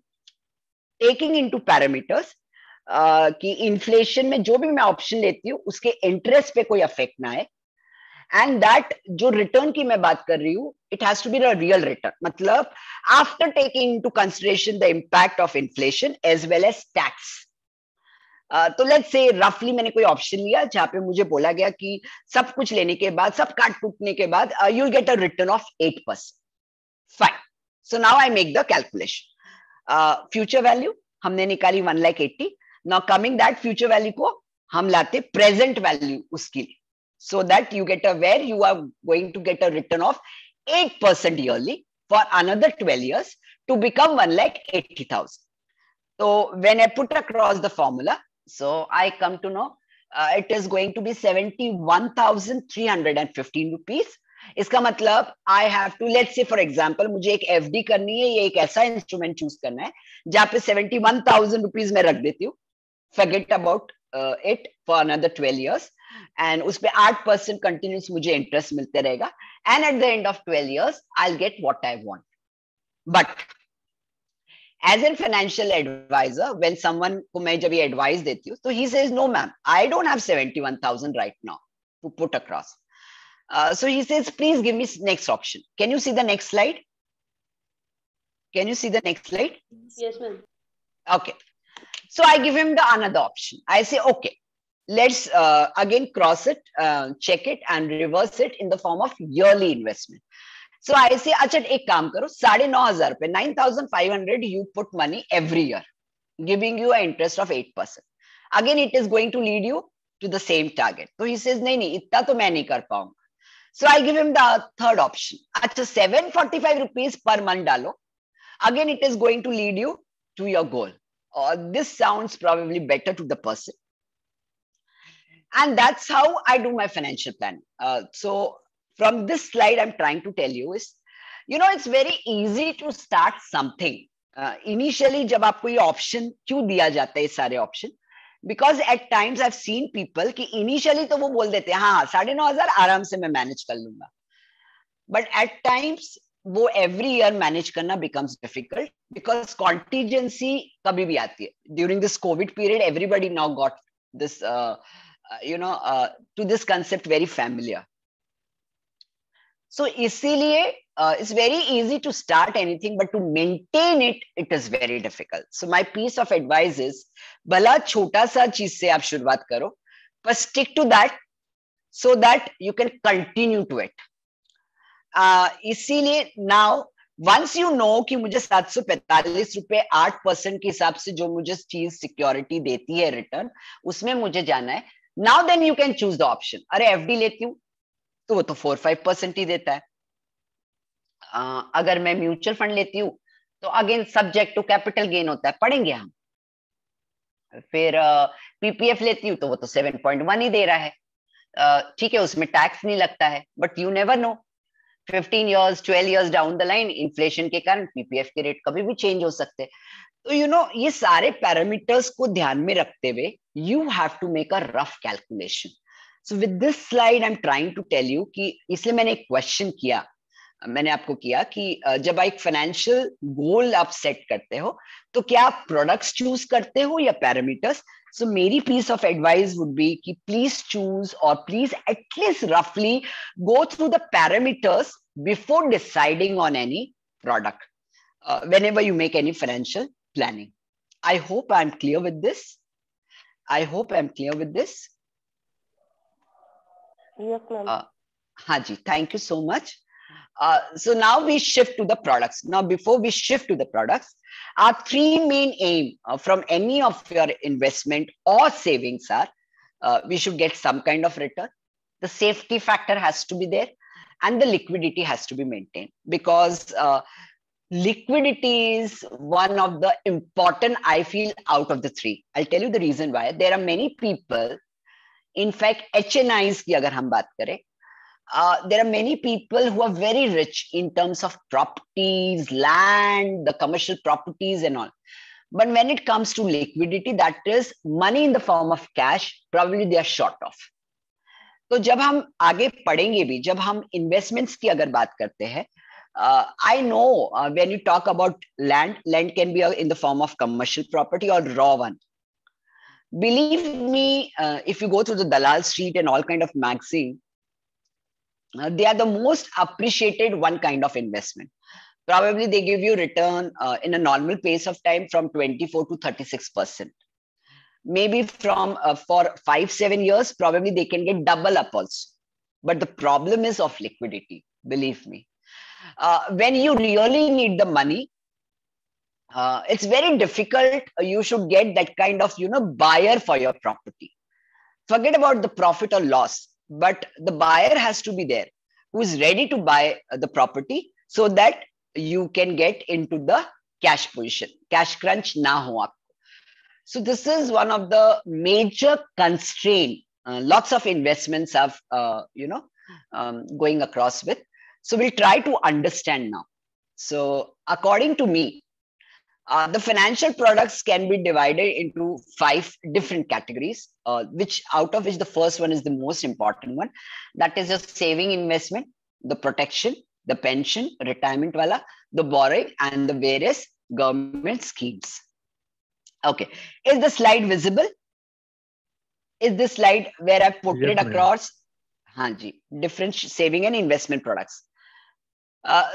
taking into parameters कि inflation में जो भी मैं option लेती हूँ उसके interest पे कोई effect ना आए. And that जो return की मैं बात कर रही हूँ, it has to be a real return. मतलब after taking into consideration the impact of inflation as well as tax. तो लेट्स से रफली मैंने कोई ऑप्शन लिया जहां पे मुझे बोला गया कि सब कुछ लेने के बाद, सब काट कूटने के बाद you will get a return of 8%. Fine. So now I make the calculation. Future value हमने निकाली 1,80,000. Now coming that future value को हम लाते प्रेजेंट वैल्यू उसके लिए, so that you get a where you are going to get a return of 8% yearly for another 12 years to become 1,80,000. So when I put across the formula, so I come to know it is going to be 71,315 rupees. इसका मतलब I have to, let's say for example, मुझे एक FD करनी है, ये एक ऐसा instrument choose करना है जहाँ पे 71,000 rupees मैं रख देती हूँ. Forget about it for another 12 years. and उस पे 8% कंटिन्यूस मुझे इंटरेस्ट मिलते रहेगा, and at the end of 12 years I'll get what I want. But as a financial advisor, when someone को मैं जब ये advice देती हूँ, so he says, no ma'am, I don't have 71,000 right now to put across. So he says, please give me next option. Can you see the next slide? Can you see the next slide? Yes, ma'am. Okay. So I give him the another option. I say, okay, let's again cross it, check it and reverse it in the form of yearly investment. So I say, अच्छा एक काम करो, 9,500 पे 9,500 you put money every year, giving you an interest of 8%. Again, it is going to lead you to the same target. So he says, नहीं इतना तो मैं नहीं कर पाऊंगा. So I give him the third option. अच्छा 745 rupees per month डालो. Again, it is going to lead you to your goal. This sounds probably better to the person. And that's how I do my financial plan. So from this slide, I'm trying to tell you is, it's very easy to start something. Initially, जब आपको ये option क्यों दिया जाता है, ये सारे option? Because at times I've seen people कि initially तो वो बोल देते हैं हाँ 9,500 आराम से मैं manage कर लूंगा. But at times वो every year manage करना becomes difficult because contingency कभी भी आती है. During this COVID period, everybody now got this, to this concept very familiar. So इसीलिए it's very easy to start anything, but to maintain it, it is very difficult. So my piece of advice is, भला छोटा सा चीज से आप शुरुआत करो, but stick to that so that you can continue to it. इसीलिए now once you know कि मुझे 745 रुपए 8% के हिसाब से जो मुझे चीज सिक्योरिटी देती है रिटर्न, उसमें मुझे जाना है. Now then you can choose the option. अरे एफडी लेती हूँ तो वो तो 4-5% ही देता है. अगर मैं म्यूचुअल फंड लेती हूँ तो again subject to capital gain होता है, पढ़ेंगे हम. फिर पीपीएफ लेती हूँ तो वो तो 7.1 ही दे रहा है. ठीक है, उसमें टैक्स नहीं लगता है, but you never know, 15 years 12 years down the line inflation के कारण पीपीएफ के रेट कभी भी चेंज हो सकते हैं. तो ये सारे पैरामीटर्स को ध्यान में रखते हुए you have to make a rough calculation. So with this slide I am trying to tell you कि इसलिए मैंने एक क्वेश्चन किया, मैंने आपको किया कि जब आप एक फाइनेंशियल गोल आप सेट करते हो तो क्या आप प्रोडक्ट्स चूज करते हो या पैरामीटर्स. सो मेरी piece of advice would be कि प्लीज चूज और प्लीज एटलीस्ट रफली go through the parameters before deciding on any product whenever you make any financial planning. I hope I'm clear with this. Yes, ma'am. Haji, thank you so much. So now we shift to the products. Now, before we shift to the products, our three main aim from any of your investment or savings are, we should get some kind of return. The safety factor has to be there and the liquidity has to be maintained, because liquidity is one of the important, I feel, out of the three. I'll tell you the reason why. There are many people, in fact, HNIs की अगर हम बात करें, there are many people who are very rich in terms of properties, land, the commercial properties and all. But when it comes to liquidity, that is money in the form of cash, probably they are short of. तो जब हम आगे पढ़ेंगे भी, जब हम investments की अगर बात करते हैं, I know when you talk about land can be in the form of commercial property or raw one. Believe me, if you go to the Dalal Street and all kind of magazine, they are the most appreciated one kind of investment. Probably they give you return in a normal pace of time from 24 to 36%. Maybe from for 5-7 years, probably they can get double up also. But the problem is of liquidity, believe me. When you really need the money, it's very difficult. You should get that kind of, buyer for your property. Forget about the profit or loss, but the buyer has to be there who is ready to buy the property so that you can get into the cash position. Cash crunch na ho aapko. So this is one of the major constraint. Lots of investments have, going across with. So we'll try to understand now. So according to me, The financial products can be divided into 5 different categories, which out of which the first one is the most important one. That is the saving investment, the protection, the pension, retirement wala, the borrowing, and the various government schemes. Okay, is the slide visible? Is this slide where I put Yes, it ma'am. across? Hanji, different saving and investment products.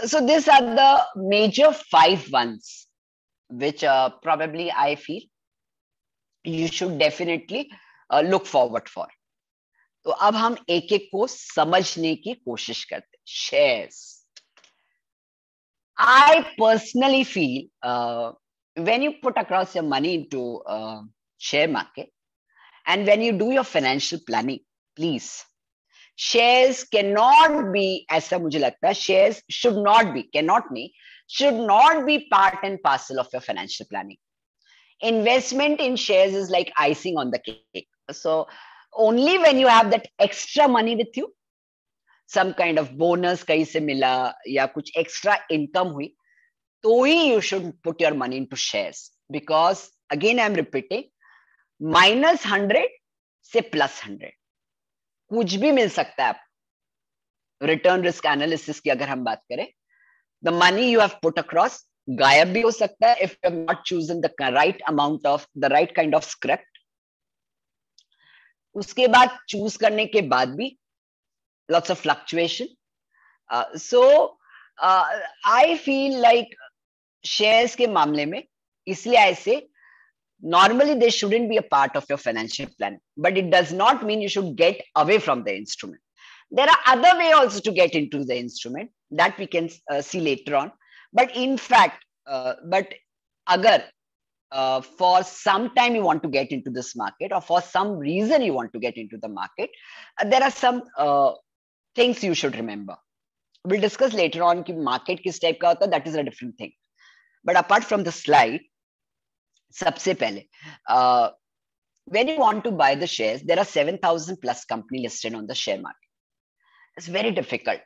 So these are the major 5 ones, which probably I feel you should definitely look forward for. तो अब हम एक एक को समझने की कोशिश करते हैं. Shares. I personally feel when you put across your money into share market and when you do your financial planning, please, shares cannot be, ऐसा मुझे लगता है, shares should not be, cannot नहीं, should not be part and parcel of your financial planning. Investment in shares is like icing on the cake. So only when you have that extra money with you, some kind of bonus कहीं से मिला या कुछ extra income हुई, तो ही you should put your money into shares. Because again I'm repeating, -100 से +100 कुछ भी मिल सकता है आपको. रिटर्न रिस्क एनालिसिस की अगर हम बात करें, the money you have put across गायब भी हो सकता है if you have not chosen the right amount of the right kind of script. उसके बाद चूज करने के बाद भी lots of fluctuation. So I feel like shares के मामले में इसलिए ऐसे normally they shouldn't be a part of your financial plan, but it does not mean you should get away from the instrument. There are other way also to get into the instrument that we can see later on. But in fact, but agar for some time you want to get into this market or for some reason you want to get into the market, there are some things you should remember. We'll discuss later on कि market किस type का होता है, that is a different thing. But apart from the slide, सबसे पहले when you want to buy the shares, there are 7,000 plus company listed on the share market. It's very difficult,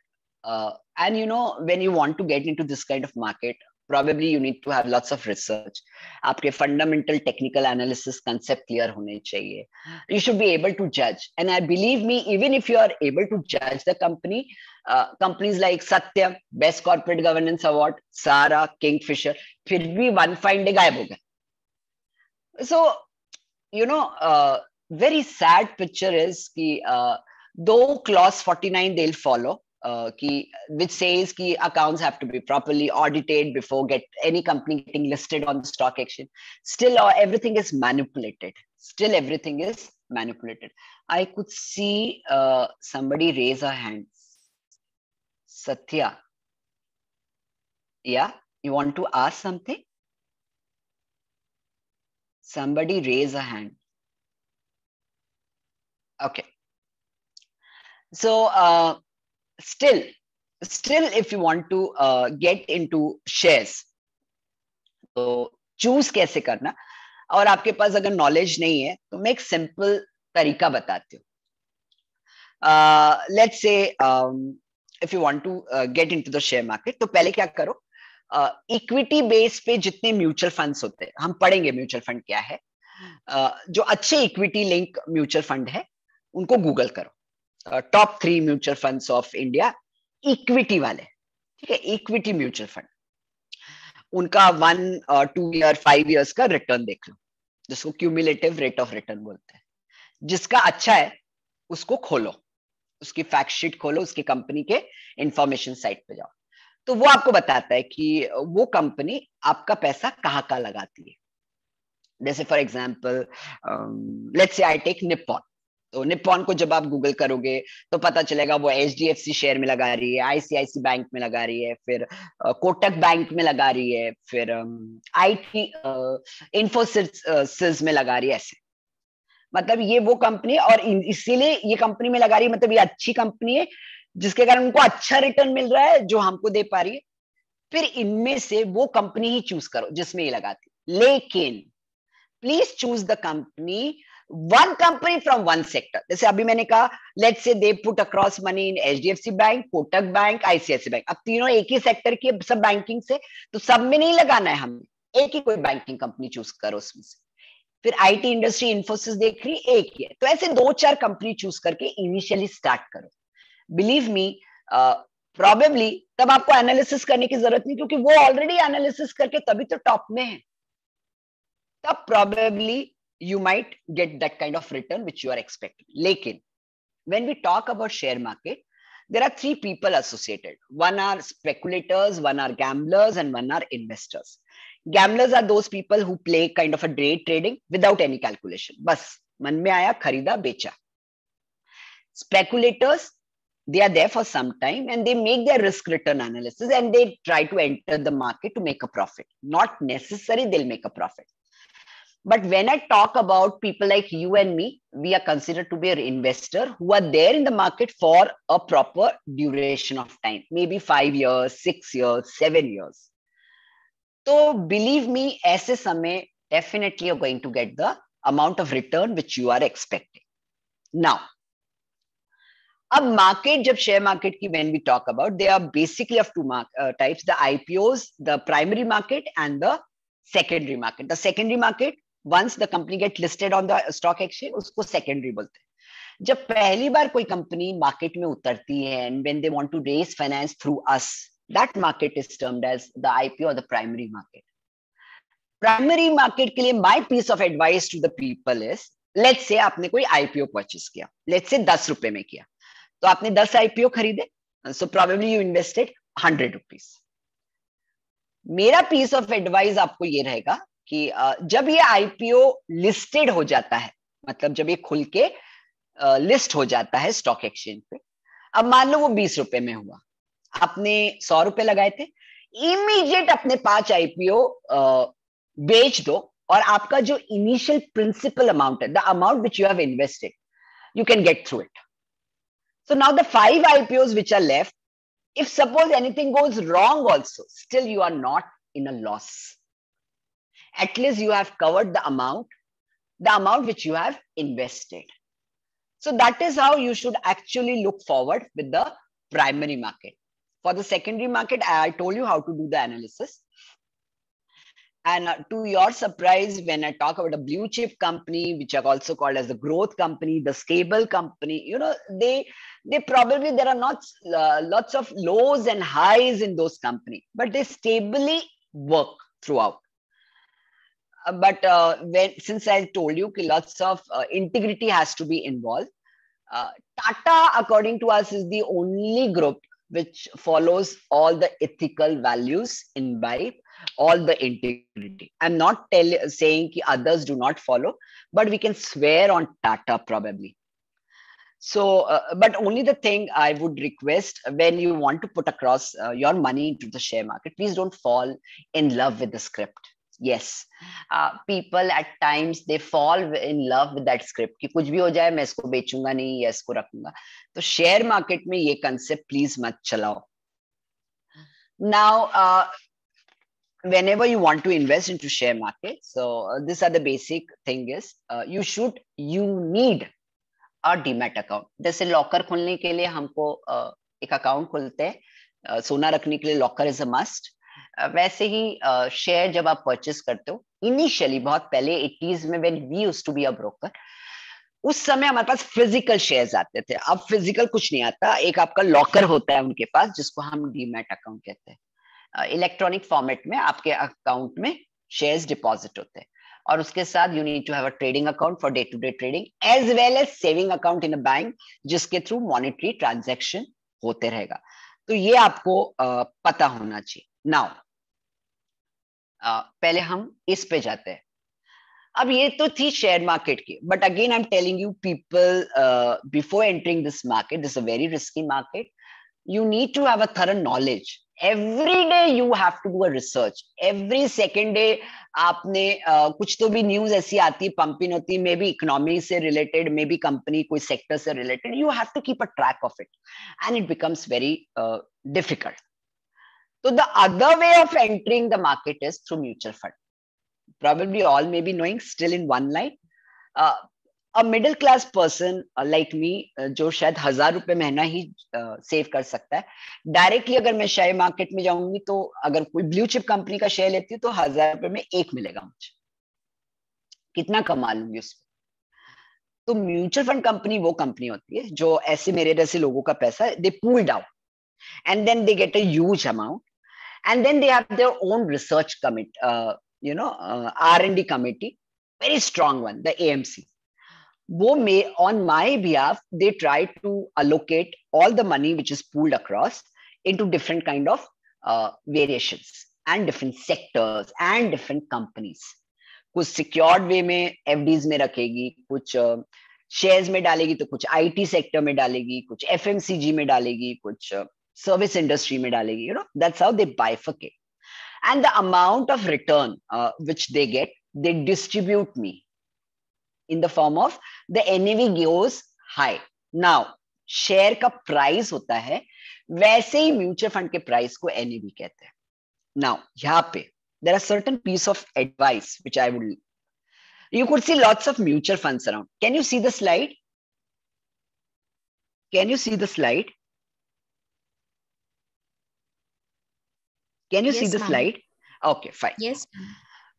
and you know, when you want to get into this kind of market, probably you need to have lots of research. आपके fundamental technical analysis concept clear होने चाहिए. You should be able to judge, and I believe me, even if you are able to judge the company, companies like Satyam, Best Corporate Governance Award, Sara, Kingfisher, फिर भी one fine day गायब हो गए. So, you know, very sad picture is कि though clause 49 they'll follow, which says कि accounts have to be properly audited before any company getting listed on the stock exchange. Still, everything is manipulated. Still, everything is manipulated. I could see somebody raise a hand. Satya, yeah, you want to ask something? Somebody raise a hand. Okay. So still if you want to get into shares, तो choose कैसे करना, और आपके पास अगर knowledge नहीं है तो मैं एक simple तरीका बताती हूँ. Let's say if you want to get into the share market, तो पहले क्या करो, इक्विटी बेस पे जितने म्यूचुअल फंड्स होते हैं, हम पढ़ेंगे म्यूचुअल फंड क्या है, जो अच्छे इक्विटी लिंक म्यूचुअल फंड है उनको गूगल करो. Top 3 mutual funds of India equity वाले, ठीक है, इक्विटी म्यूचुअल फंड, उनका 1 और 2 ईयर 5 इयर्स का रिटर्न देख लो, जिसको क्यूमुलेटिव रेट ऑफ रिटर्न बोलते हैं. जिसका अच्छा है उसको खोलो, उसकी फैक्ट शीट खोलो, उसकी कंपनी के इंफॉर्मेशन साइट पे जाओ, तो वो आपको बताता है कि वो कंपनी आपका पैसा कहाँ लगाती है. जैसे for example let's say I take Nippon. तो निप्पॉन को जब आप गूगल करोगे तो पता चलेगा वो HDFC शेयर में लगा रही है, ICICI बैंक में लगा रही है, फिर कोटक बैंक में लगा रही है, फिर IT इन्फोसिस में लगा रही है. ऐसे मतलब ये वो कंपनी, और इसीलिए ये कंपनी में लगा रही है, मतलब ये अच्छी कंपनी है जिसके कारण उनको अच्छा रिटर्न मिल रहा है जो हमको दे पा रही है. फिर इनमें से वो कंपनी ही चूज करो जिसमें ये लगाती. लेकिन please choose the company, one company from one sector. जैसे अभी मैंने कहा, let's say they put across money in HDFC bank, Kotak bank, ICICI bank. अब तीनों एक ही सेक्टर की सब बैंकिंग से, तो सब में नहीं लगाना है हमें, एक ही कोई बैंकिंग कंपनी चूज करो उसमें से। फिर आईटी इंडस्ट्री इन्फोसिस देख रही, एक ही है। तो ऐसे 2-4 कंपनी चूज करके इनिशियली स्टार्ट करो। बिलीव मी, प्रोबेबली तब आपको एनालिसिस करने की जरूरत नहीं, क्योंकि वो ऑलरेडी एनालिसिस करके तभी तो टॉप में है। तब probably you might get that kind of return which you are expecting. Lekin, when we talk about share market, there are 3 people associated. One are speculators, one are gamblers, and one are investors. Gamblers are those people who play kind of a day trading without any calculation. Bas, man mein aaya, kharida, becha. Speculators, they are there for some time and they make their risk return analysis and they try to enter the market to make a profit. Not necessarily they'll make a profit. But when I talk about people like you and me, we are considered to be an investor who are there in the market for a proper duration of time, maybe 5 years, 6 years, 7 years. So believe me, aise samay, definitely you're going to get the amount of return which you are expecting. Now, a market, jab share market ki when we talk about, they are basically of 2 types, the IPOs, the primary market and the secondary market. The secondary market, once the company get listed on the stock exchange, उसको secondary बोलते हैं। जब पहली बार कोई company market में उतरती है and when they want to raise finance through us, that market is termed as the IPO or the primary market. Primary market के लिए my piece of advice to the people is, let's say आपने कोई IPO purchase किया, let's say 10 रुपए में किया, तो आपने 10 IPO खरीदे, so probably you invested 100 rupees. मेरा piece of advice आपको ये रहेगा कि जब ये आईपीओ लिस्टेड हो जाता है, मतलब जब ये खुल के लिस्ट हो जाता है स्टॉक एक्सचेंज पे, अब मान लो वो 20 रुपए में हुआ, आपने 100 रुपए लगाए थे, इमीडिएट अपने 5 आईपीओ बेच दो और आपका जो इनिशियल प्रिंसिपल अमाउंट है, the amount which you have invested, you can get through it. So now the 5 IPOs which are left, if suppose anything goes wrong also, still you are not in a loss. At least you have covered the amount which you have invested. So that is how you should actually look forward with the primary market. For the secondary market, I told you how to do the analysis. And to your surprise, when I talk about a blue chip company, which are also called as the growth company, the stable company, you know, they probably, there are not lots of lows and highs in those companies, but they stably work throughout. But since I told you lots of integrity has to be involved, Tata, according to us, is the only group which follows all the ethical values, imbibe all the integrity. I'm not saying that others do not follow, but we can swear on Tata probably. So, but only the thing I would request, when you want to put across your money into the share market, please don't fall in love with the script. Yes, people at times they fall in love with that script कि कुछ भी हो जाए मैं इसको बेचूंगा नहीं या इसको रखूंगा. तो शेयर मार्केट में ये कंसेप्ट प्लीज मत चलाओ. Now, whenever you want to invest into share market, so these are the basic thing is you need a demat account. जैसे लॉकर खोलने के लिए हमको एक अकाउंट खोलते हैं, सोना रखने के लिए लॉकर इज अ मस्ट. वैसे ही शेयर जब आप परचेस करते हो, इनिशियली बहुत पहले 80s में when we used to be a broker, उस समय हमारे पास फिजिकल शेयर्स आते थे. अब फिजिकल कुछ नहीं आता, एक आपका लॉकर होता है उनके पास जिसको हम डीमैट अकाउंट कहते हैं. इलेक्ट्रॉनिक फॉर्मेट में आपके अकाउंट में शेयर्स डिपॉजिट होते हैं और उसके साथ you need to have a trading account for day to day trading as well as saving account in a bank जिसके थ्रू मॉनेटरी ट्रांजैक्शन होते रहेगा. तो ये आपको पता होना चाहिए. नाउ पहले हम इस पे जाते हैं. अब ये तो थी शेयर मार्केट की, but again I am telling you people, before entering this market, this a very risky market, you need to have a thorough knowledge. Every day you have to do a research. Every second day आपने कुछ तो भी news ऐसी आती, pumping होती, may be economy से related, may be company कोई sector से related. You have to keep a track of it and it becomes very difficult. So the other way of entering the market is through mutual fund. Probably all may be knowing, still in one line. a middle class person like me जो शायद 1,000 रुपए महीना ही save कर सकता है, directly अगर मैं share market में जाऊंगी तो अगर कोई ब्लू चिप कंपनी का शेयर लेती हूँ तो 1,000 रुपए में एक मिलेगा मुझे, कितना कमा लूंगी उसमें। तो म्यूचुअल फंड कंपनी वो कंपनी होती है जो ऐसे मेरे जैसे लोगों का पैसा they pool down and then they get a huge amount and then they have their own research committee, R&D committee, very strong one, the AMC. वो may on my behalf they try to allocate all the money which is pooled across into different kind of variations and different sectors and different companies. कुछ secured वे में FDs में रखेगी, कुछ shares में डालेगी, तो कुछ आईटी सेक्टर में डालेगी, कुछ एफएमसीजी में डालेगी, कुछ सर्विस इंडस्ट्री में डालेगी. That's how they bifurcate. And the amount of return which they get, they distribute me in the form of the NAV goes high. Now, share का प्राइस होता है, वैसे ही म्यूचुअल फंड के प्राइस को NAV कहते हैं. Now, यहाँ पे there are certain piece of advice which I would. You could see lots of mutual funds around. Can you see the slide? Can you see the slide? Can you see the slide? Okay, fine. Yes.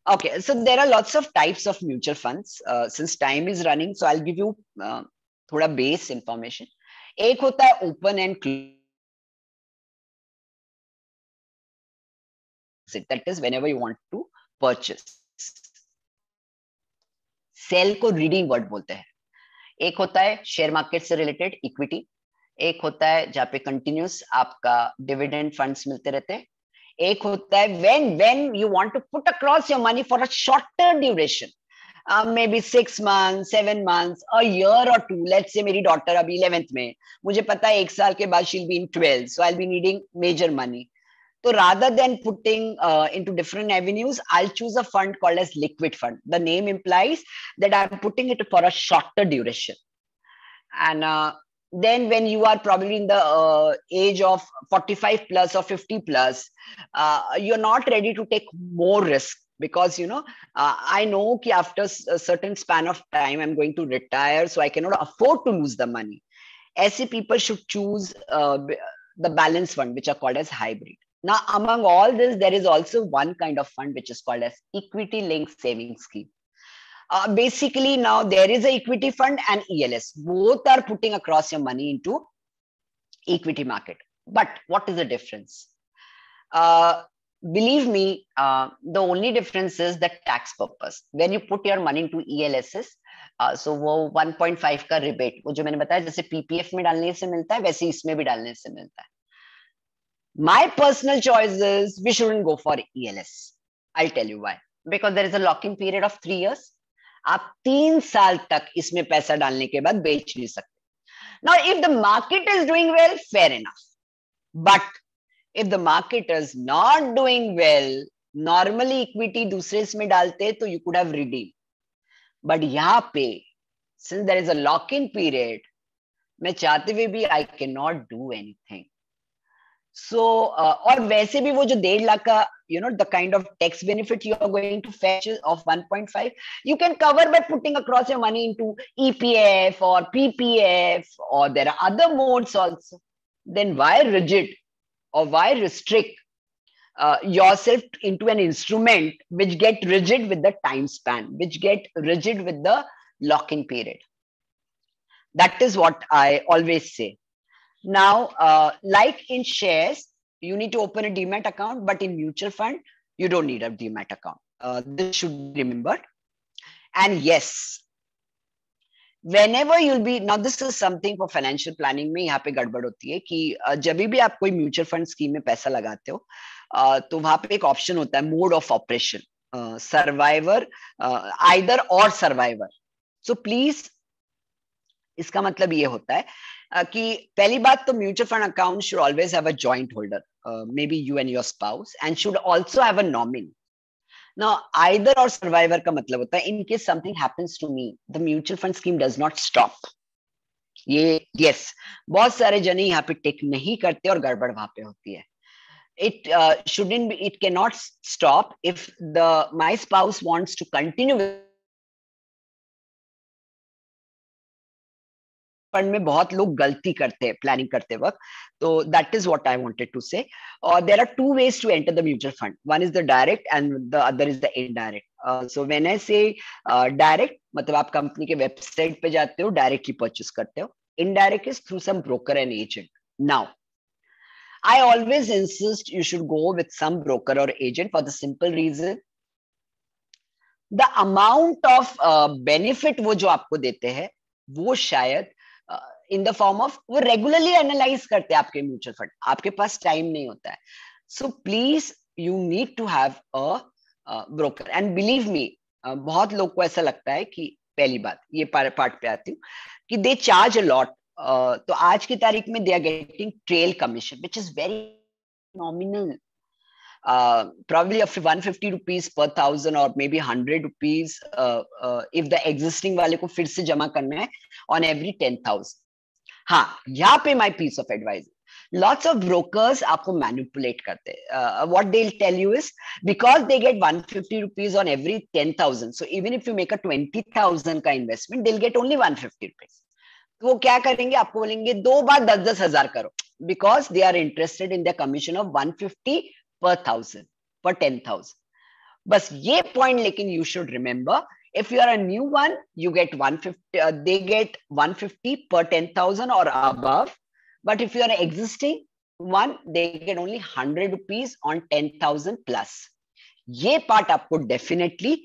Okay, so there are lots of types of mutual funds. Since time is running, so I'll give you थोड़ा base information. एक होता है open and closed. That is whenever you want to purchase. Sell को reading word बोलते हैं. एक होता है शेयर मार्केट से रिलेटेड इक्विटी, एक होता है जहाँ पे कंटिन्यूस आपका डिविडेंड फंड्स मिलते रहते हैं, एक होता है when you want to put across your money for a shorter duration, maybe 6 months, 7 months, a year or two. Let's say मेरी डॉटर अभी 11th में, मुझे पता है 1 साल के बाद she'll be in 12th, so I'll be needing major money. So rather than putting into different avenues, I'll choose a fund called as liquid fund. The name implies that I'm putting it for a shorter duration. And then when you are probably in the age of 45 plus or 50 plus, you're not ready to take more risk because, I know that after a certain span of time, I'm going to retire, so I cannot afford to lose the money. ऐसे people should choose the balance fund, which are called as hybrid. Now, among all this, there is also one kind of fund which is called as equity linked savings scheme. Basically, now there is a equity fund and ELS. Both are putting across your money into equity market. But what is the difference? Believe me, the only difference is the tax purpose. When you put your money into ELSs, so वो 1.5 का rebate, वो जो मैंने बताया जैसे PPF में डालने से मिलता है, वैसे इसमें भी डालने से मिलता है. My personal choice is we shouldn't go for ELS. I'll tell you why. Because there is a lock-in period of 3 years. आप 3 साल तक इसमें पैसा डालने के बाद बेच नहीं सकते. Now, if the market is doing well, fair enough. But if the market is not doing well, normally equity दूसरे इसमें डालते तो you could have redeemed. But यहाँ पे, since there is a lock-in period, मैं चाहते हुए भी I cannot do anything. So, और वैसे भी वो जो 1.5 लाख का, the kind of tax benefit you are going to fetch of 1.5, you can cover by putting across your money into EPF or PPF, or there are other modes also. Then why rigid or why restrict yourself into an instrument which get rigid with the time span, which get rigid with the lock-in period? That is what I always say. Now, like in shares, you need to open a demat account, but in mutual fund, you don't need a demat account. This should be remembered. And yes, whenever you'll be, now this is something for financial planning में यहाँ पे गड़बड़ होती है कि जब भी आप कोई म्यूचुअल फंड स्कीम में पैसा लगाते हो, तो वहां पे एक ऑप्शन होता है mode of operation, survivor, either और सर्वाइवर. सो प्लीज, इसका मतलब ये होता है कि पहली बात तो mutual fund account should always have a joint holder, may be you and your spouse, and should also have a nominee. Now, either or survivor का मतलब होता है in case something happens to me, the mutual fund scheme does not stop. ये yes, बहुत सारे जने यहाँ पे टेक नहीं करते और गड़बड़ वहां पे होती है. It shouldn't be, it cannot stop if my spouse wants to continue with fund में बहुत लोग गलती करते हैं प्लानिंग करते वक्त. तो that is what I wanted to say. और there are two ways to enter the mutual fund. One is the direct and the other is the indirect. So when I say direct, मतलब आप company के website पे जाते हो, directly purchase करते हो. Indirect is through some broker and agent. Now I always insist you should go with some broker or agent for the simple reason the amount of benefit वो जो आपको देते हैं वो शायद in the form of वो regularly analyze करते हैं आपके म्यूचुअल फंड. आपके पास टाइम नहीं होता है. So please you need to have a broker and believe me, बहुत लोग को ऐसा लगता है कि पहली बात ये पार्ट पे आती हूँ कि they charge a lot. तो आज की तारीख में they are getting trail commission which is very nominal, probably of 150 rupees per thousand or maybe 100 rupees if the existing वाले को फिर से जमा करना है on every 10,000. हाँ, यहाँ पे my piece of advice, lots of brokers आपको manipulate करते हैं. What they'll tell you is because they get 150 rupees on every 10,000, so even if you make a 20,000 का investment, they'll get only 150 rupees. तो वो क्या करेंगे, आपको बोलेंगे 2 बार 10,000 हजार करो, because they are interested in the commission of 150 per 1,000 per 10,000. बस ये पॉइंट लेकिन you should remember, if you are a new one you get 150, they get 150 per 10,000 or above, but if you are an existing one they get only 100 rupees on 10,000 plus. ये part आपको definitely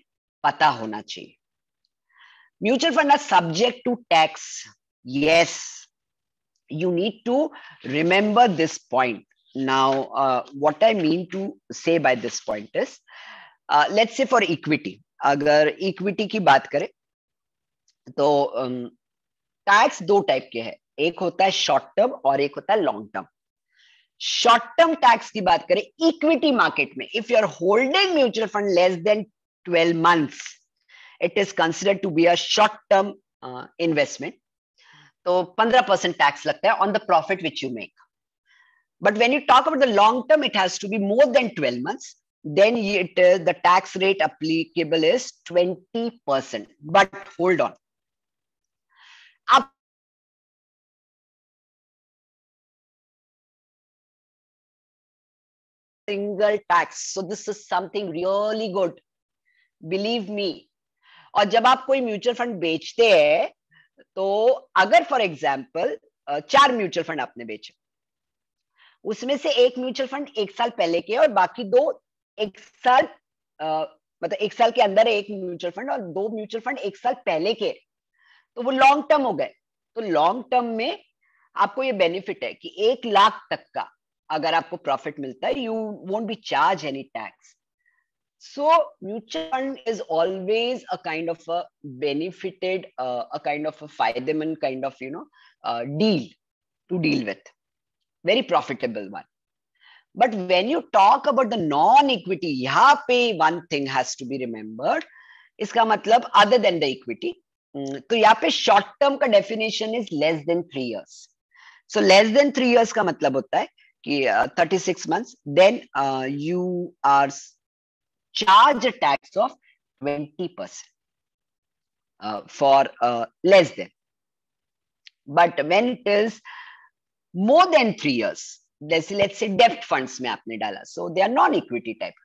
पता होना चाहिए. Mutual fund are subject to tax. Yes, you need to remember this point. Now, what I mean to say by this point is, let's say for equity, अगर equity की बात करें तो टैक्स 2 टाइप के हैं. एक होता है शॉर्ट टर्म और एक होता है long term. Short term tax की बात करें इक्विटी मार्केट में, if you are holding mutual fund less than 12 months, it is considered to be a short term investment. तो 15% टैक्स लगता है on the profit which you make. But when you talk about the long term, it has to be more than 12 months. Then the tax rate applicable is 20%. But hold on. Up single tax. So this is something really good. Believe me. और जब आप कोई mutual fund बेचते हैं तो अगर for example 4 mutual fund आपने बेचे, उसमें से एक म्यूचुअल फंड 1 साल पहले के और बाकी 2 1 साल मतलब 1 साल के अंदर एक म्यूचुअल फंड और 2 म्यूचुअल फंड 1 साल पहले के, तो वो लॉन्ग टर्म हो गए. तो लॉन्ग टर्म में आपको ये बेनिफिट है कि 1 लाख तक का अगर आपको प्रॉफिट मिलता है, you won't be charge any tax. So mutual fund is always a kind of a benefited, a kind of a फायदेमंद kind of deal to deal with, very profitable one. But when you talk about the non-equity, यहाँ पे one thing has to be remembered. इसका मतलब other than the equity, तो यहाँ पे short term का definition is less than 3 years. So less than 3 years का मतलब होता है कि 36 months, then you are charge a tax of 20% for less than. But when it is more than 3 years, let's say debt funds में आपने डाला, so they are non-equity type.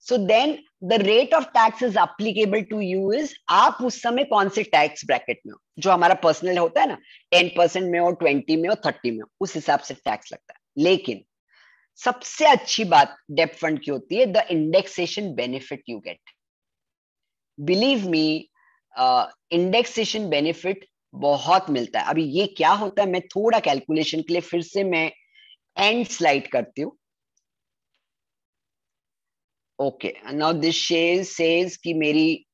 So then the rate of tax is applicable to you is, आप उस समय कौन से tax bracket में हो, जो हमारा पर्सनल होता है ना, 10% में हो, 20 में हो, 30 में हो, उस हिसाब से टैक्स लगता है. लेकिन सबसे अच्छी बात डेब्ट फंड की होती है the indexation benefit you get. Believe me, indexation benefit बहुत मिलता है. अभी ये क्या होता है, मैं थोड़ा कैलकुलेशन के लिए फिर से मैं एंड स्लाइड करती हूँ. ओके, नाउ दिस सेज कि मेरी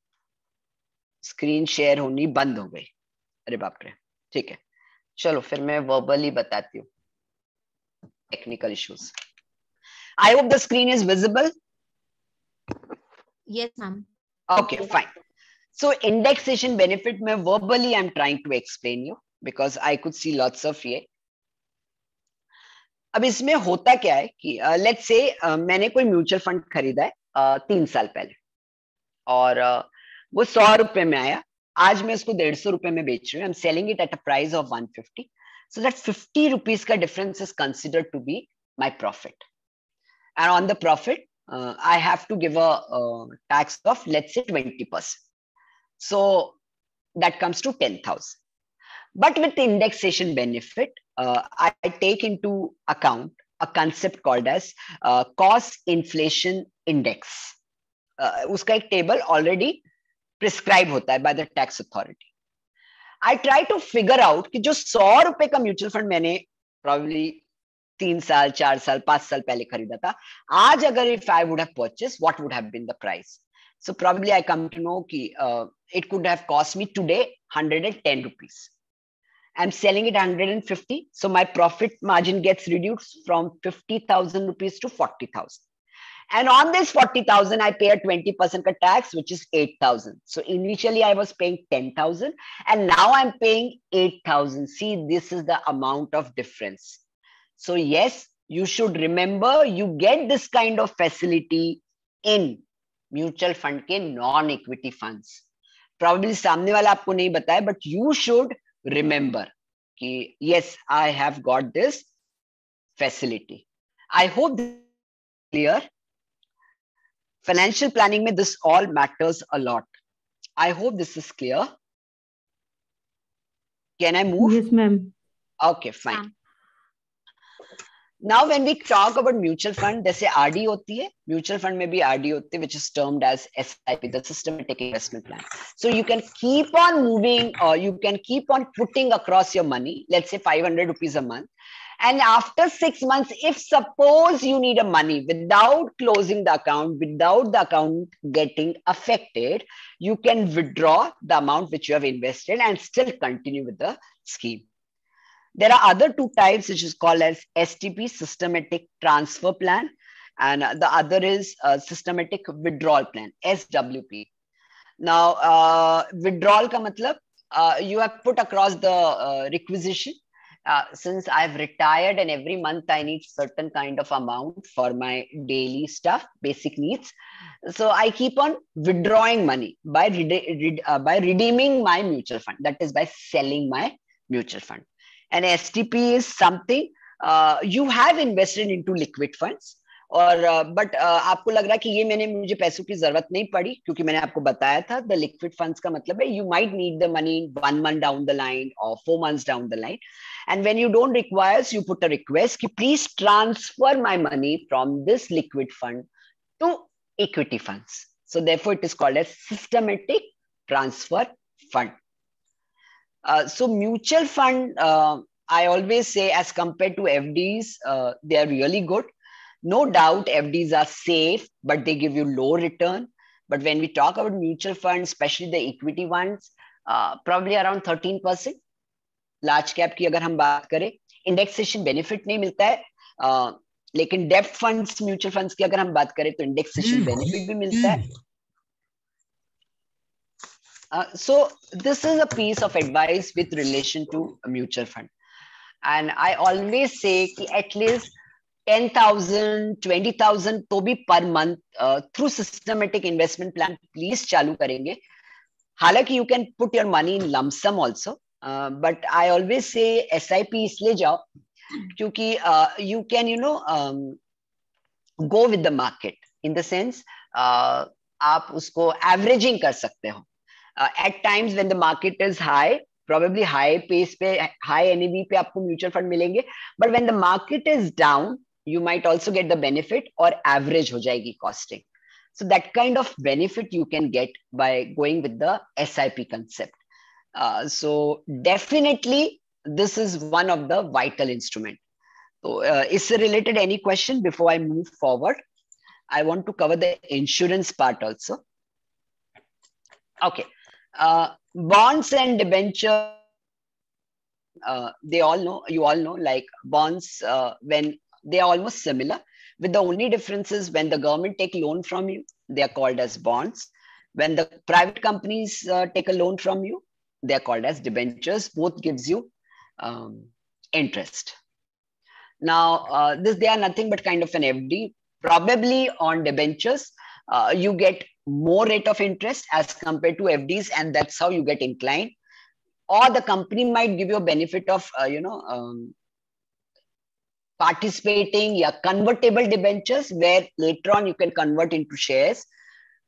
स्क्रीन शेयर होनी बंद हो गई. अरे बाप रे, ठीक है, चलो फिर मैं वर्बली बताती हूँ. Technical issues. I hope the screen is visible. Yes, ma'am. Okay, fine. So indexation benefit में verbally I'm trying to explain you because I could see lots of ये. अब इसमें होता क्या है कि let's say मैंने कोई म्यूचुअल फंड खरीदा है 3 साल पहले और वो 100 रुपए में आया आज मैं उसको 150 रुपए में बेच रही हूँ, I'm selling it at a price of 150. So that 50 rupees का difference is considered to be my profit. And on the profit, I have to give a tax of, let's say, 20%. So that comes to 10,000. But with the indexation benefit, I take into account a concept called as cost inflation index. उसका एक table already prescribed होता है by the tax authority. I try to figure out कि जो 100 रुपए का mutual fund मैंने probably 3 साल 4 साल 5 साल पहले खरीदा था, आज अगर if I would have purchased, what would have been the price? So probably I come to know कि it could have cost me today 110 rupees. I'm selling it 150, so my profit margin gets reduced from 50,000 rupees to 40,000. And on this 40,000, I pay a 20% tax, which is 8,000. So initially I was paying 10,000 and now I'm paying 8,000. See, this is the amount of difference. So yes, you should remember you get this kind of facility in mutual fund के non-equity funds. Probably सामने वाला आपको नहीं बताया, but you should remember कि yes, I have got this facility. I hope this is clear. Financial planning में this all matters a lot. I hope this is clear. Can I move? Yes, ma'am. Okay, fine. Now, when we talk about mutual fund, जैसे RD होती है, mutual fund में भी RD होती है, which is termed as SIP, the systematic investment plan. So you can keep on moving, or you can keep on putting across your money, let's say 500 rupees a month. And after 6 months, if suppose you need a money without closing the account, without the account getting affected, you can withdraw the amount which you have invested and still continue with the scheme. There are other two types, which is called as STP, systematic transfer plan, and the other is systematic withdrawal plan, SWP. Now, withdrawal ka matlab, you have put across the requisition. Since I've retired and every month I need certain kind of amount for my daily stuff, basic needs. So I keep on withdrawing money by redeeming my mutual fund. That is by selling my mutual fund. And STP is something you have invested into liquid funds. और but आपको लग रहा है कि ये मुझे पैसों की जरूरत नहीं पड़ी, क्योंकि मैंने आपको बताया था द लिक्विड फंड्स का मतलब है you might need the money 1 month down the line और 4 months down the line, and when you don't requires you put a request कि please transfer my money from this liquid fund to equity funds. So therefore it is called as systematic transfer fund. So mutual fund, I always say as compared to FDs, they are really good. No doubt FDs are safe, but they give you low return. But when we talk about mutual funds, especially the equity ones, probably around 13%. Large cap की अगर हम बात करें, indexation benefit नहीं मिलता है, लेकिन debt funds, mutual funds की अगर हम बात करें तो indexation benefit भी मिलता है. So this is a piece of advice with relation to a mutual fund. And I always say कि at least 10,000, 20,000 तो भी per month through systematic investment plan please चालू करेंगे. हालांकि you can put your money in lump sum also, but I always say SIP इसलिए जाओ क्योंकि you can go with the market in the sense आप उसको averaging कर सकते हो. At times when the market is high, probably high pace पे, high NAV पे आपको mutual fund मिलेंगे, but when the market is down, you might also get the benefit or average हो जाएगी costing. So that kind of benefit you can get by going with the SIP concept. So definitely this is one of the vital instrument. So इससे related any question before I move forward? I want to cover the insurance part also. Okay. Bonds and debenture, you all know, like bonds, when they are almost similar, with the only difference is when the government take loan from you, they are called as bonds. When the private companies take a loan from you, they are called as debentures. Both gives you interest. Now, they are nothing but kind of an FD. Probably on debentures, you get more rate of interest as compared to FDs, and that's how you get inclined. Or the company might give you a benefit of participating, yeah, convertible debentures, where later on you can convert into shares.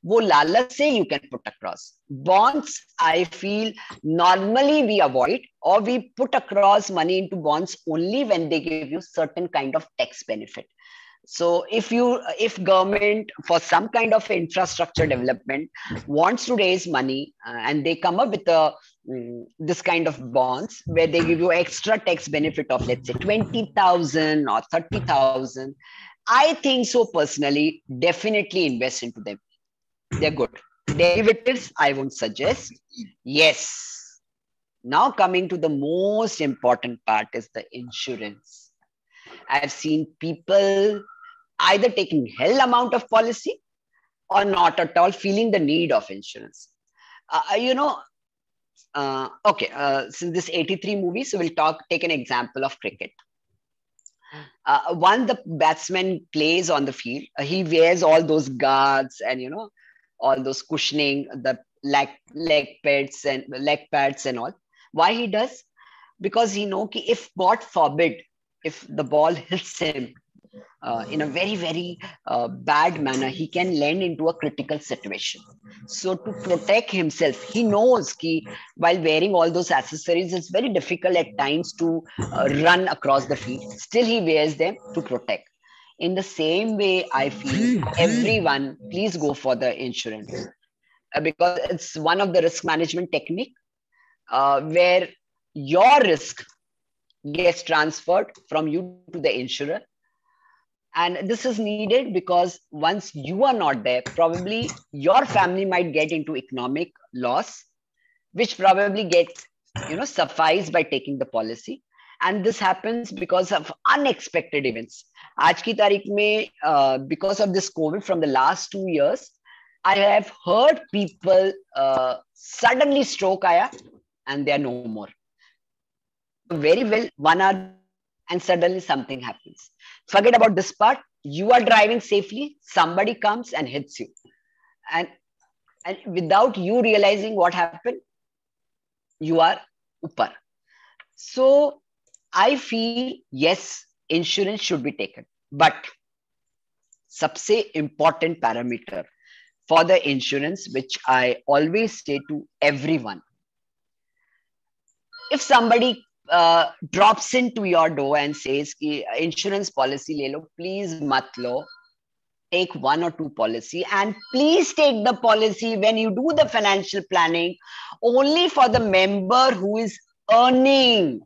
वो लालच से you can put across. Bonds, I feel normally we avoid, or we put across money into bonds only when they give you certain kind of tax benefit. So if government for some kind of infrastructure development wants to raise money and they come up with this kind of bonds where they give you extra tax benefit of, let's say, 20,000 or 30,000, I think so personally, definitely invest into them. They're good. Derivatives, I won't suggest. Yes. Now coming to the most important part is the insurance. I've seen people either taking hell amount of policy or not at all feeling the need of insurance. Since this 83 movie, so we'll take an example of cricket. One, the batsman plays on the field. He wears all those guards and, all those cushioning, the leg pads and all. Why he does? Because he knows that if God forbid, if the ball hits him in a very, very bad manner, he can land into a critical situation. So to protect himself, he knows that while wearing all those accessories, it's very difficult at times to run across the field. Still, he wears them to protect. In the same way, I feel everyone, please go for the insurance because it's one of the risk management technique where your risk gets transferred from you to the insurer. And this is needed because once you are not there, probably your family might get into economic loss, which probably gets, sufficed by taking the policy. And this happens because of unexpected events. Aaj ki tarikh mein, because of this COVID from the last 2 years, I have heard people suddenly stroke aaya and they are no more. Very well, 1 hour and suddenly something happens. Forget about this part. You are driving safely, somebody comes and hits you. And without you realizing what happened, you are upar. So I feel, yes, insurance should be taken. But sabse important parameter for the insurance, which I always say to everyone, if somebody drops into your door and says ki insurance policy le lo, please mat lo, take 1 or 2 policy, and please take the policy when you do the financial planning only for the member who is earning.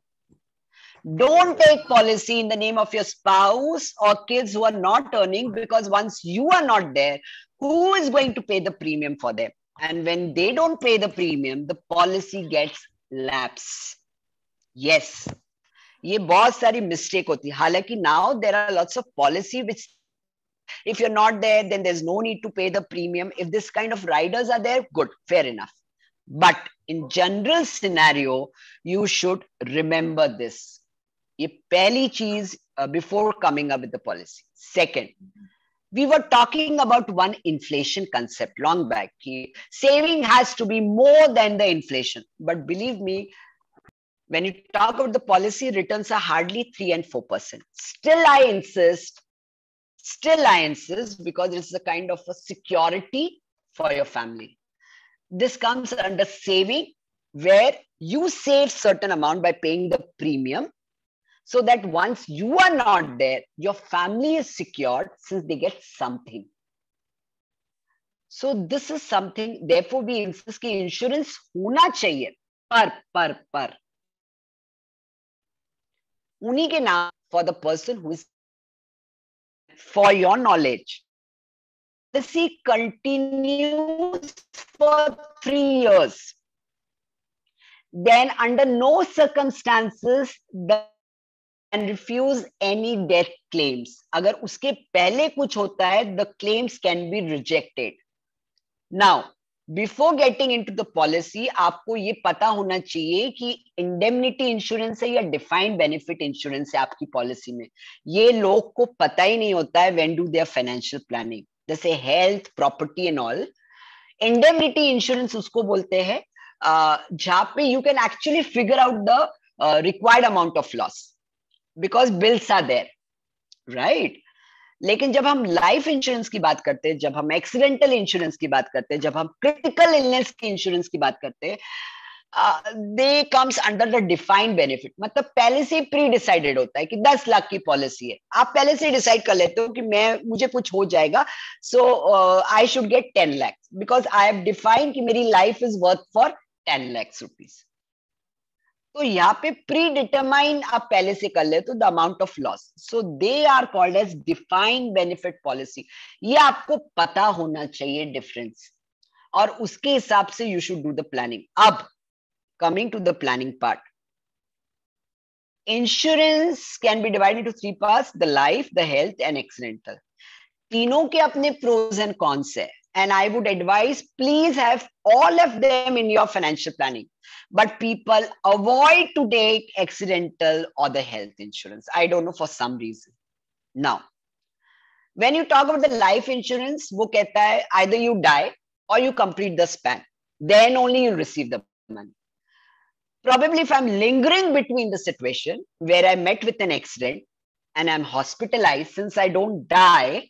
Don't take policy in the name of your spouse or kids who are not earning, because once you are not there, who is going to pay the premium for them? And when they don't pay the premium, the policy gets lapsed. Yes, ये बहुत सारी mistake होती है. हालांकि now there are lots of policy which if you're not there, then there's no need to pay the premium. If this kind of riders are there, good, fair enough. But in general scenario, you should remember this. ये पहली चीज before coming up with the policy. Second, we were talking about one inflation concept long back. Saving has to be more than the inflation. But believe me, when you talk about the policy, returns are hardly 3 and 4%. Still I insist, because it's a kind of a security for your family. This comes under saving, where you save certain amount by paying the premium, so that once you are not there, your family is secured since they get something. So this is something, therefore we insist कि insurance होना चाहिए पर उन्हीं के नाम for the person who is. For your knowledge, policy continues for 3 years. Then under no circumstances and refuse any death claims. अगर उसके पहले कुछ होता है, the claims can be rejected. Now, before getting into the policy, आपको ये पता होना चाहिए कि indemnity insurance है या defined benefit insurance है आपकी policy में. ये लोग को पता ही नहीं होता है when do their financial planning. जैसे health, property and all. Indemnity insurance उसको बोलते हैं जहां पे you can actually figure out the required amount of loss because bills are there, right? लेकिन जब हम लाइफ इंश्योरेंस की बात करते हैं, जब हम एक्सीडेंटल इंश्योरेंस की बात करते हैं, जब हम क्रिटिकल इलनेस की इंश्योरेंस की बात करते हैं, they comes under the defined benefit. मतलब पहले से प्री डिसाइडेड होता है कि 10 लाख की पॉलिसी है, आप पहले से डिसाइड कर लेते हो कि मुझे कुछ हो जाएगा, so I should get 10 lakh because I have defined कि मेरी life is worth for 10 lakh rupees. तो यहाँ पे प्री डिटरमाइन आप पहले से कर ले तो the amount of loss, so they are called as defined benefit policy. ये आपको पता होना चाहिए डिफरेंस, और उसके हिसाब से you should do the planning. अब coming to the planning part, insurance can be divided into 3 parts, the life, the health and accidental. तीनों के अपने प्रोज एंड कॉन्स है, and I would advise please have all of them in your financial planning, but people avoid to take accidental or the health insurance, I don't know, for some reason. Now when you talk about the life insurance, wo kehta hai either you die or you complete the span, then only you receive the money. Probably if I'm lingering between the situation where I met with an accident and I'm hospitalized, since I don't die,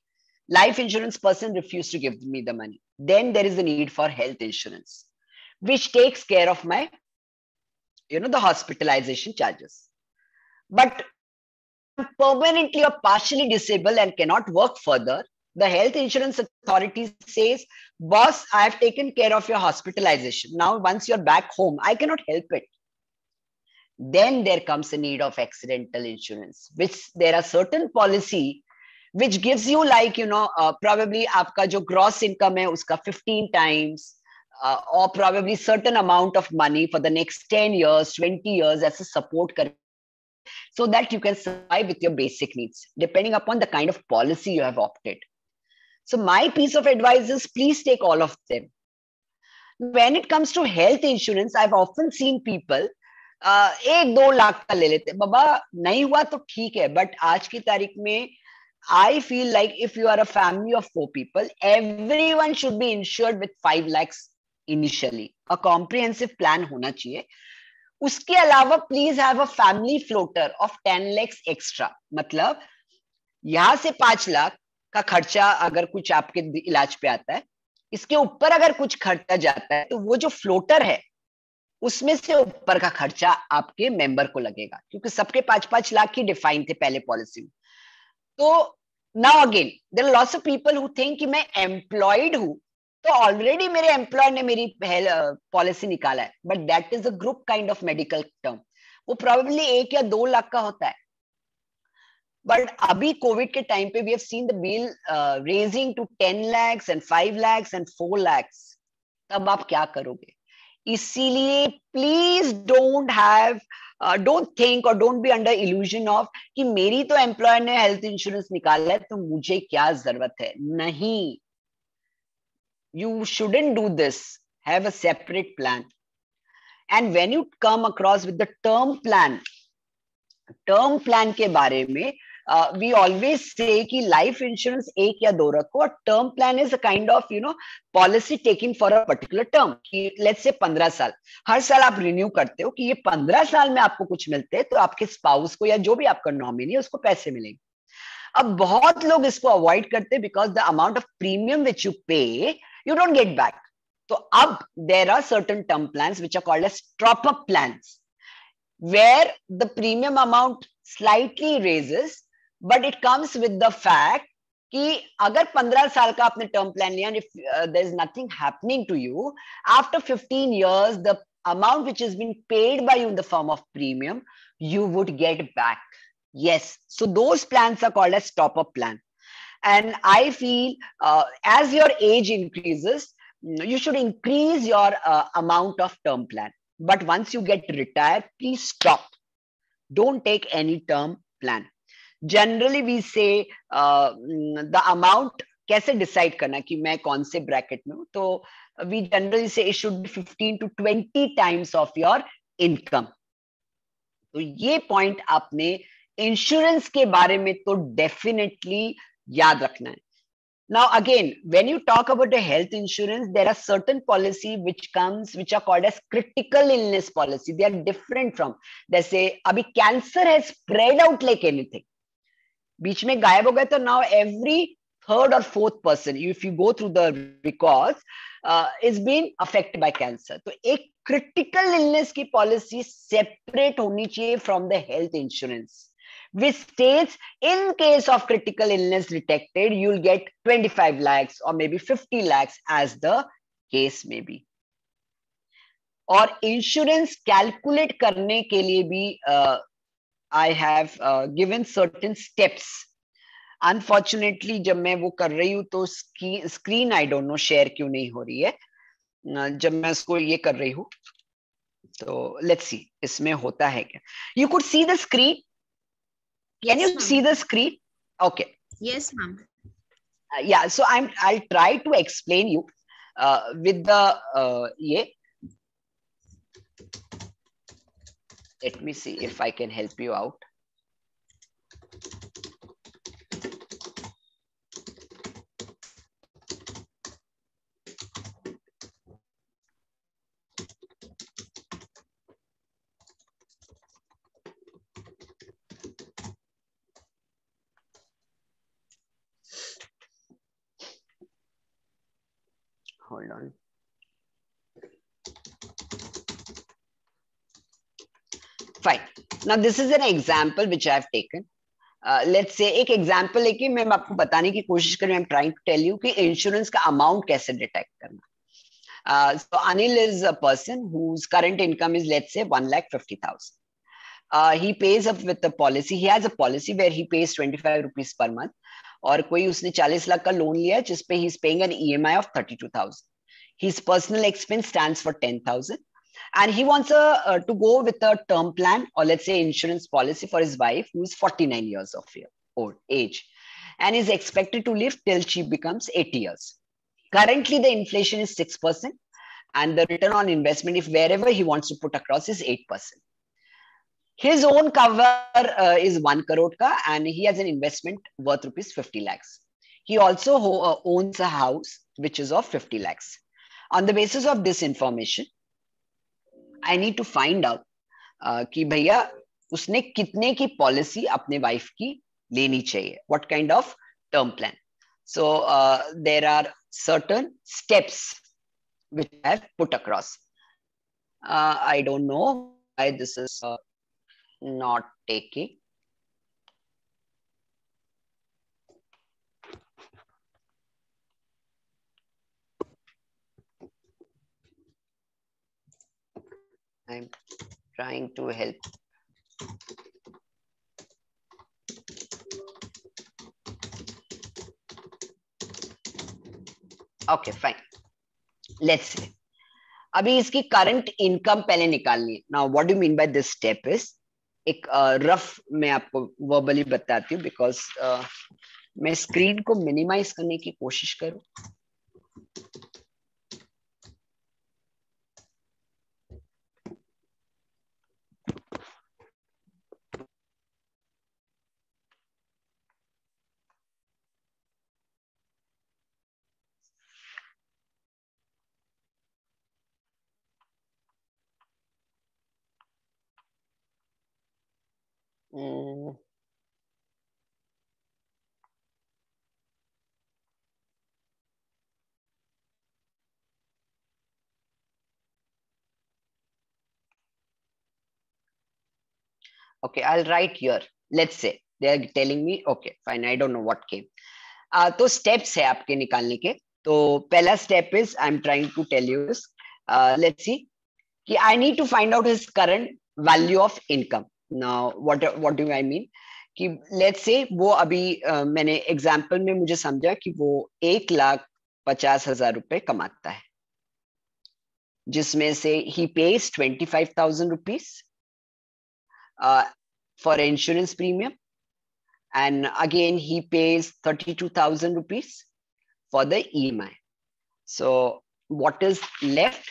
life insurance person refused to give me the money, then there is a need for health insurance, which takes care of my, the hospitalization charges. But permanently or partially disabled and cannot work further, the health insurance authority says, boss, I have taken care of your hospitalization. Now, once you're back home, I cannot help it. Then there comes a need of accidental insurance, which there are certain policy which gives you like, probably आपका जो gross income है उसका 15 times, or probably certain amount of money for the next 10 years, 20 years as a support कर, so that you can survive with your basic needs, depending upon the kind of policy you have opted. So my piece of advice is please take all of them. When it comes to health insurance, I've often seen people 1-2 lakh का ले लेते, बाबा नहीं हुआ तो ठीक है, but आज की तारीख में I feel like if you are a family of 4 people, everyone should be insured with 5 lakhs initially. A comprehensive plan होना चाहिए. उसके अलावा please have a family floater of 10 lakhs extra. मतलब यहाँ से 5 लाख का खर्चा अगर कुछ आपके इलाज पे आता है, इसके ऊपर अगर कुछ खर्चा जाता है, तो वो जो फ्लोटर है उसमें से ऊपर का खर्चा आपके मेंबर को लगेगा, क्योंकि सबके 5-5 लाख ही डिफाइन थे पहले पॉलिसी में. तो now again there are lots of people who think कि मैं एम्प्लॉयड हूं तो ऑलरेडी मेरे एम्प्लॉयर ने मेरी पॉलिसी निकाला है, but that is a group kind of medical term. वो प्रोबेबली 1 या 2 लाख का होता है. बट अभी कोविड के टाइम पे we have seen the bill raising to 10 lakhs and 5 lakhs and 4 lakhs. तब आप क्या करोगे? इसीलिए प्लीज डोंट थिंक और don't be under illusion of कि मेरी तो एम्प्लॉयर ने हेल्थ इंश्योरेंस निकाला है तो मुझे क्या जरूरत है. नहीं, you shouldn't do this. Have a separate plan. And when you come across with the term plan के बारे में we always say कि life insurance 1 या 2 रखो, और term plan is a kind of policy taken for a particular term. कि let's say 15 साल, हर साल आप renew करते हो कि ये 15 साल में आपको कुछ मिलते हैं तो आपके स्पाउस को या जो भी आपका नॉमिनी है उसको पैसे मिलेंगे. अब बहुत लोग इसको अवॉइड करते हैं because the amount of premium which you pay you don't get back. तो अब there are certain term plans which are called as top up plans where the premium amount slightly raises, but it comes with the fact कि अगर 15 साल का आपने term plan लिया and if there is nothing happening to you, after 15 years the amount which has been paid by you in the form of premium you would get back. Yes, so those plans are called as top up plan. And I feel as your age increases you should increase your amount of term plan. But once you get retired, please stop. Don't take any term plan. Generally, we say the amount कैसे decide करना कि मैं कौन से bracket में हूँ. तो we generally say it should be 15 to 20 times of your income. तो ये point आपने insurance के बारे में तो definitely याद रखना है. Now, again, when you talk about the health insurance, there are certain policy which are called as critical illness policy. They are different from, जैसे अभी cancer has spread out like anything. बीच में गायब हो गया तो now every third or fourth person, if you go through the records, is being affected by cancer. तो एक critical illness की policy separate होनी चाहिए from the health insurance, which states in case of critical illness detected, you'll get 25 lakhs or maybe 50 lakhs as the case may be. और insurance calculate करने के लिए भी I have given certain steps. Unfortunately, जब मैं वो कर रही हूँ तो screen I don't know share क्यों नहीं हो रही है. जब मैं इसको ये कर रही हूँ तो let's see इसमें होता है क्या. You could see the screen. Can you see the screen? Okay. Yes, ma'am. Yeah, so I'll try to explain you with the let me see if I can help you out. Hold on. Fine. Now this is an example which I have taken. Let's say एक example है कि मैं आपको बताने की कोशिश कर रही हूँ. I'm trying to tell you कि insurance का amount कैसे detect करना. So Anil is a person whose current income is, let's say, 1,50,000. He pays up with the policy. He has a policy where he pays 25 rupees per month. और कोई उसने 40 लाख का loan लिया जिसपे he is paying an EMI of 32,000. His personal expense stands for 10,000. And he wants to go with a term plan or let's say insurance policy for his wife who is 49 years of age and is expected to live till she becomes 80 years. Currently, the inflation is 6% and the return on investment, if wherever he wants to put across, is 8%. His own cover is 1 crore ka, and he has an investment worth rupees 50 lakhs. He also owns a house which is of 50 lakhs. On the basis of this information, I need to find out कि भैया उसने कितने की policy अपने wife की लेनी चाहिए, what kind of term plan. So there are certain steps which I have put across. I don't know why this is not taking. I'm trying to help. Okay, fine. Let's say. अभी इसकी current income पहले निकालनी है. Now, what do you mean by this step is? एक rough मैं आपको verbally बताती हूँ because मैं screen को minimize करने की कोशिश करूँ. Okay, I'll write here. Let's say they are telling me, okay, fine, I don't know what came. तो steps है आपके निकालने के. तो पहला step is I'm trying to tell you this. Let's see. कि I need to find out his current value of income. Now, what do I mean? कि let's say वो अभी मैंने example में मुझे समझा कि वो 1,50,000 रुपए कमाता है, जिसमें से he pays 25,000 rupees for insurance premium, and again he pays 32,000 rupees for the EMI. So what is left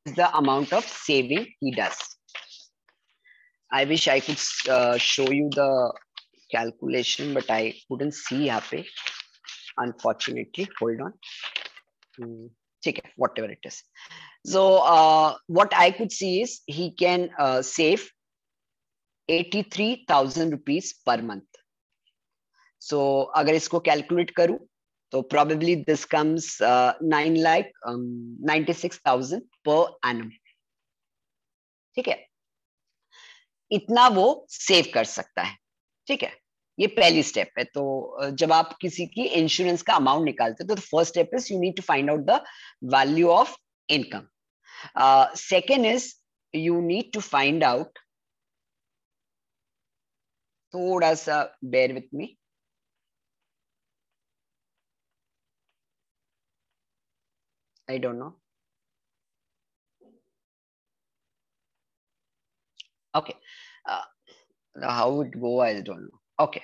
is the amount of saving he does. I wish I could show you the calculation, but I couldn't see यहाँ पे. unfortunately. Hold on. ठीक है, whatever it is. So what I could see is he can save 83,000 rupees per month. So अगर इसको calculate करूं तो probably this comes 9,96,000 per annum. ठीक है, इतना वो सेव कर सकता है. ठीक है, ये पहली स्टेप है. तो जब आप किसी की इंश्योरेंस का अमाउंट निकालते हो तो first step is you need to find out the value of income. Second is you need to find out, थोड़ा सा bear with me, I don't know. Okay. How it go, I don't know. Okay.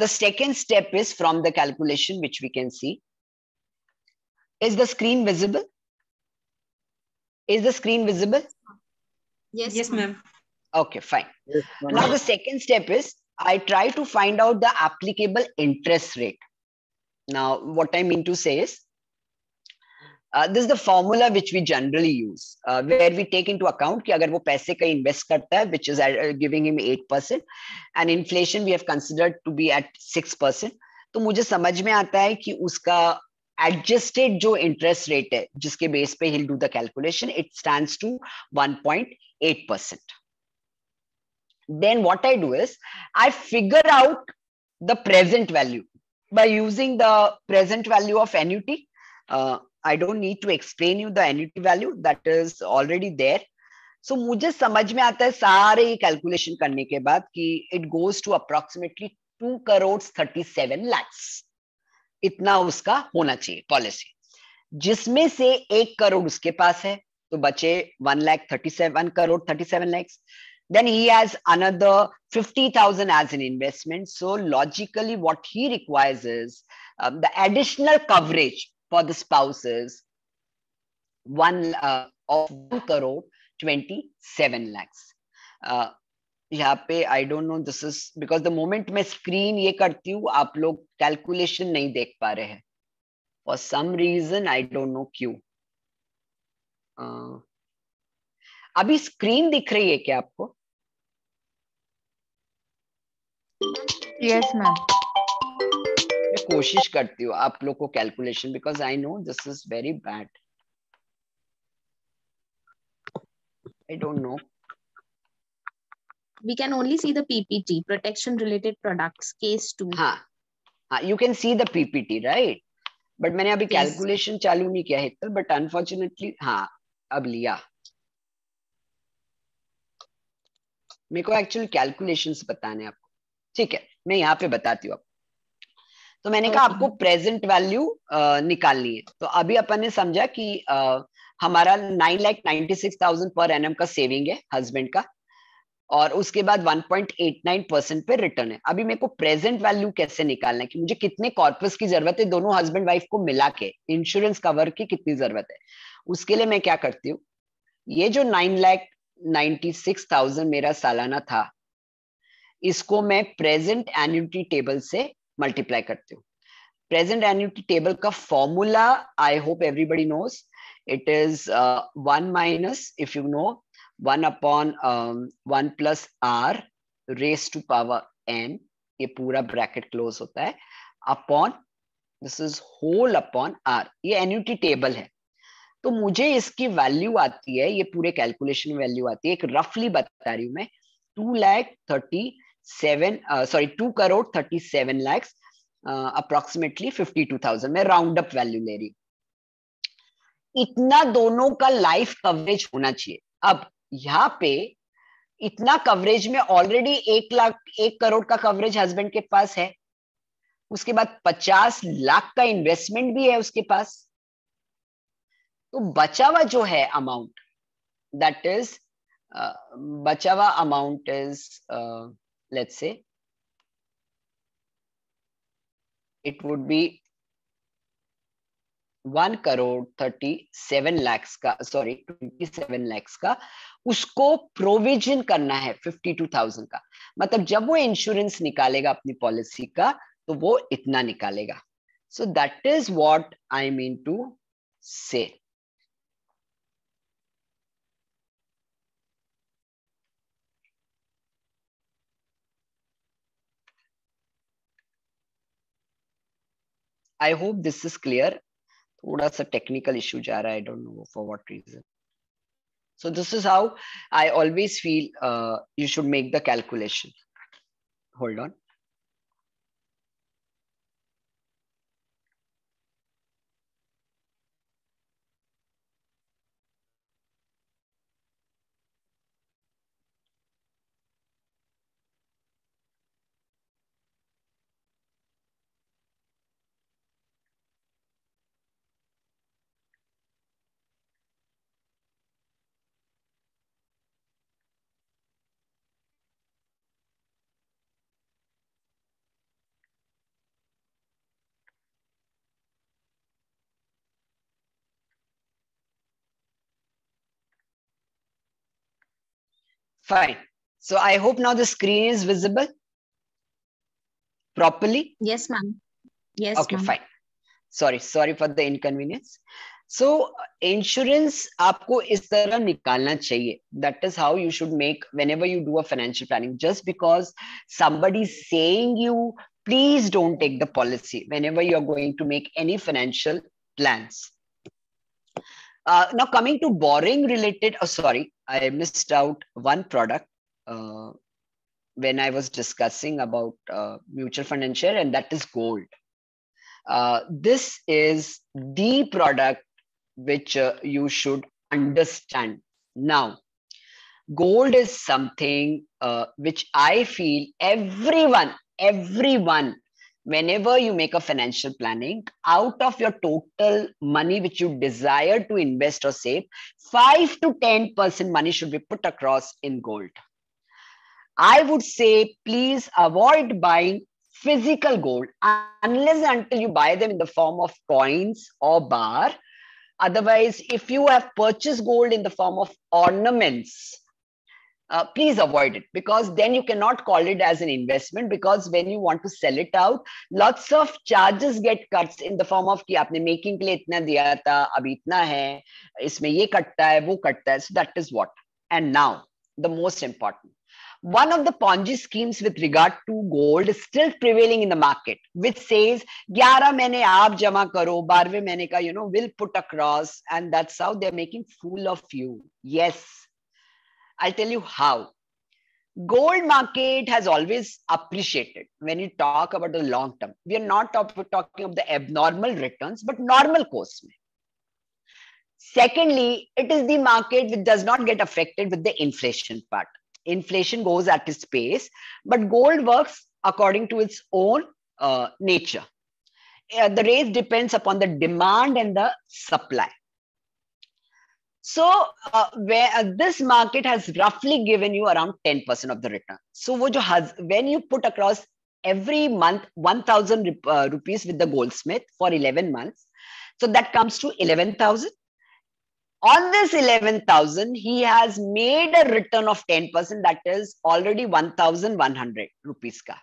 The second step is from the calculation, which we can see. Is the screen visible? Is the screen visible? Yes, ma'am. Okay, fine. Now the second step is I try to find out the applicable interest rate. Now, what I mean to say is, this is the formula which we generally use, where we take into account कि अगर वो पैसे का invest करता है, which is giving him 8%, and inflation we have considered to be at 6%, तो मुझे समझ में आता है कि उसका adjusted जो interest rate है, जिसके base पे he'll do the calculation, it stands to 1.8%. Then what I do is I figure out the present value by using the present value of annuity. I don't need to explain you the annuity value, that is already there. So मुझे समझ में आता है सारे ये calculation करने के बाद कि it goes to approximately 2,37 lakhs. इतना उसका होना चाहिए पॉलिसी, जिसमें से 1 करोड़ उसके पास है, तो बचे 1,37 lakhs. Then he has another 50,000 as an investment. So logically what he requires is the additional coverage for the spouses, 1 crore 27 lakhs. यहाँ पे I don't know, this is because the moment मैं screen ये करती हूँ आप लोग calculation नहीं देख पा रहे हैं for some reason, I don't know क्यों. अभी screen दिख रही है क्या आपको? Yes, ma'am. मैं कोशिश करती हूँ आप लोग को calculation, because I know this is very bad. I don't know. We can only see the PPT, protection related products, case 2. हाँ, you can see the PPT, right? But मैंने अभी कैलकुलेशन चालू नहीं किया है, बट अनफॉर्चुनेटली हाँ अब लिया. मेरे को एक्चुअली कैलकुलेशंस बताने आपको. ठीक है, मैं यहाँ पे बताती हूँ आपको. तो मैंने कहा आपको प्रेजेंट वैल्यू निकालनी है. तो अभी अपन ने समझा कि हमारा 9,96,000 पर एनम का सेविंग है हस्बैंड का, और उसके बाद 1.89% पे रिटर्न है. अभी मेरे को प्रेजेंट वैल्यू कैसे निकालना है कि मुझे कितने कॉर्पस की जरूरत है, दोनों हस्बैंड वाइफ को मिला के इंश्योरेंस कवर की कितनी जरूरत है. उसके लिए मैं क्या करती हूँ, ये जो 9,96,000 मेरा सालाना था, इसको मैं प्रेजेंट एन्युटी टेबल से मल्टीप्लाई करती हूँ. प्रेजेंट एन्युटी टेबल का formula I hope everybody knows. It is 1 minus, if you know, 1/1 plus r raise to power n, ये पूरा ब्रैकेट क्लोज होता है, upon this is whole upon r. ये annuity table है. तो मुझे इसकी वैल्यू आती है, ये पूरे कैलकुलेशन में वैल्यू आती है, एक रफली बता रही हूँ मैं, 2 crore 37 lakhs, अप्रोक्सीमेटली 52,000. मैं राउंड अप वैल्यू ले रही हूँ. इतना दोनों का लाइफ कवरेज होना चाहिए. अब यहाँ पे इतना कवरेज में ऑलरेडी 1 करोड़ का कवरेज हस्बैंड के पास है, उसके बाद 50 लाख का इन्वेस्टमेंट भी है उसके पास. तो बचा हुआ जो है अमाउंट, दैट इज बचा हुआ amount is let's say it would be 1 crore 37 lakhs का, सॉरी 27 lakhs का, उसको प्रोविजन करना है 52,000 का. मतलब जब वो इंश्योरेंस निकालेगा अपनी पॉलिसी का तो वो इतना निकालेगा. So that is what I mean to say. I hope this is clear. थोड़ा सा technical issue जा रहा है, I don't know for what reason. So this is how I always feel you should make the calculation. Hold on. Fine. So I hope now the screen is visible properly. Yes, ma'am. Yes. Okay, fine. Sorry for the inconvenience. So insurance आपको इस तरह निकालना चाहिए. That is how you should make whenever you do a financial planning. Just because somebody is saying you, please don't take the policy whenever you are going to make any financial plans. Now coming to borrowing related, sorry, I missed out one product when I was discussing about mutual fund and share, and that is gold. This is the product which you should understand. Now, gold is something which I feel everyone, whenever you make a financial planning, out of your total money which you desire to invest or save, 5 to 10% money should be put across in gold. I would say please avoid buying physical gold unless and until you buy them in the form of coins or bar. Otherwise, if you have purchased gold in the form of ornaments, please avoid it, because then you cannot call it as an investment, because when you want to sell it out, lots of charges get cuts in the form of कि आपने making के लिए इतना दिया था, अभी इतना है, इसमें ये कटता है, वो कटता है. So that is what. And now, the most important. One of the Ponzi schemes with regard to gold is still prevailing in the market, which says 11 महीने आप जमा करो, 12वें महीने का, will put across, and that's how they're making fool of you. Yes, I'll tell you how. Gold market has always appreciated when you talk about the long term. We are not talking of the abnormal returns, but normal course. Secondly, it is the market which does not get affected with the inflation part. Inflation goes at its pace, but gold works according to its own nature. The rate depends upon the demand and the supply. So this market has roughly given you around 10% of the return. So when you put across every month 1,000 rupees with the goldsmith for 11 months, so that comes to 11,000. On this 11,000, he has made a return of 10%, that is already 1,100 rupees ka.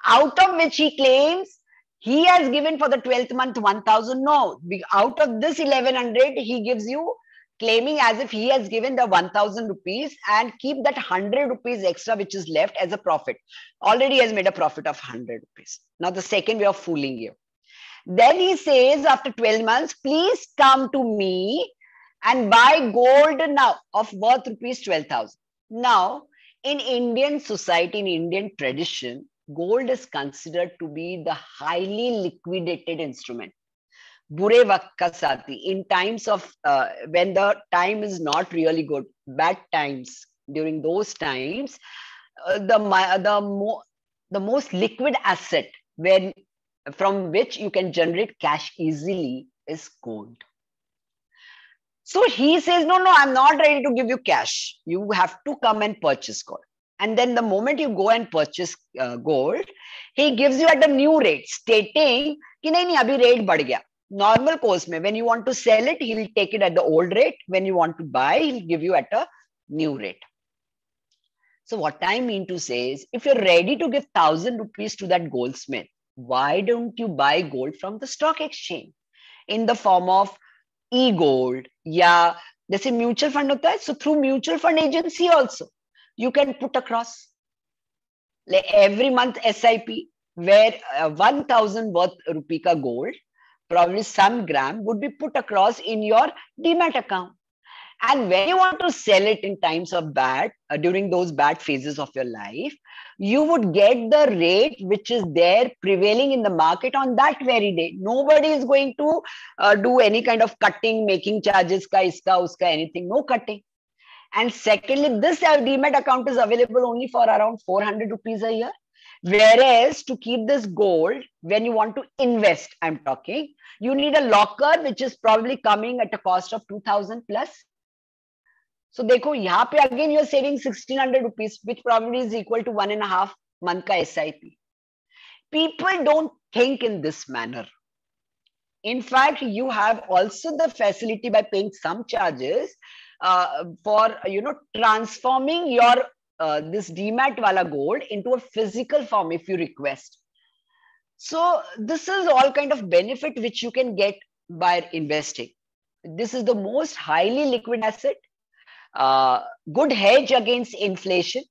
Out of which he claims he has given for the 12th month 1,000. No, out of this 1,100, he gives you claiming as if he has given the 1,000 rupees and keep that 100 rupees extra which is left as a profit. Already has made a profit of 100 rupees. Now the second way of fooling you. Then he says after 12 months, please come to me and buy gold now of worth rupees 12,000. Now, in Indian society, in Indian tradition, gold is considered to be the highly liquidated instrument. Bure waqt ka saathi, in times of when the time is not really good, bad times, during those times, the most liquid asset from which you can generate cash easily is gold. So he says, no, I'm not ready to give you cash. You have to come and purchase gold. And then the moment you go and purchase gold, he gives you at a new rate, stating कि नहीं अभी rate बढ़ गया. Normal course में, when you want to sell it, he'll take it at the old rate. When you want to buy, he'll give you at a new rate. So what I mean to say is, if you're ready to give 1,000 rupees to that goldsmith, why don't you buy gold from the stock exchange in the form of e-gold? या जैसे mutual fund होता है, so through mutual fund agency also you can put across like every month SIP where 1000 worth rupee ka gold, probably some gram, would be put across in your demat account. And when you want to sell it in times of bad, during those bad phases of your life, you would get the rate which is there prevailing in the market on that very day. Nobody is going to do any kind of cutting, making charges, ka, iska, uska, anything, no cutting. And secondly, this demat account is available only for around 400 rupees a year. Whereas to keep this gold, when you want to invest, I'm talking, you need a locker which is probably coming at a cost of 2000 plus. So देखो यहाँ पे again you're saving 1600 rupees, which probably is equal to 1.5 month का SIP. People don't think in this manner. In fact, you have also the facility by paying some charges for transforming your this demat wala gold into a physical form if you request. So this is all kind of benefit which you can get by investing. This is the most highly liquid asset, good hedge against inflation,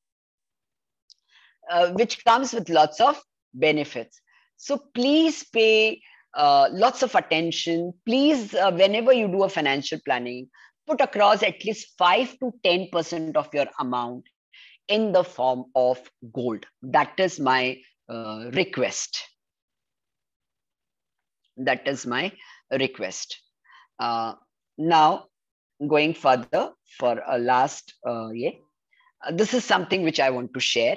which comes with lots of benefits. So please pay lots of attention. Please, whenever you do a financial planning, put across at least 5 to 10% of your amount in the form of gold. That is my request. That is my request. Now, going further for a last, this is something which I want to share.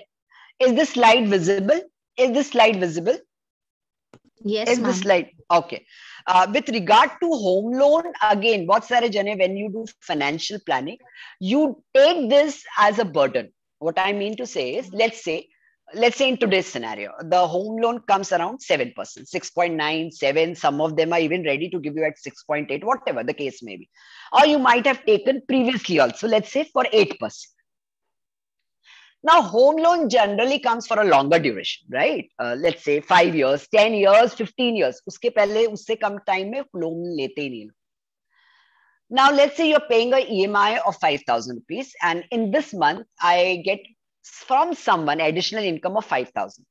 Is this slide visible? Is this slide visible? Yes, is this slide okay? With regard to home loan, again, what sare jane, when you do financial planning, you take this as a burden. What I mean to say is, let's say in today's scenario, the home loan comes around 7%, 6.9, 7. Some of them are even ready to give you at 6.8, whatever the case may be. Or you might have taken previously also, let's say for 8%. Now, home loan generally comes for a longer duration, right? Let's say 5 years, 10 years, 15 years. Uske pehle, usse kam time mein loan lete hi nahi. Now, let's say you're paying an EMI of 5,000 rupees, and in this month, I get from someone additional income of 5,000.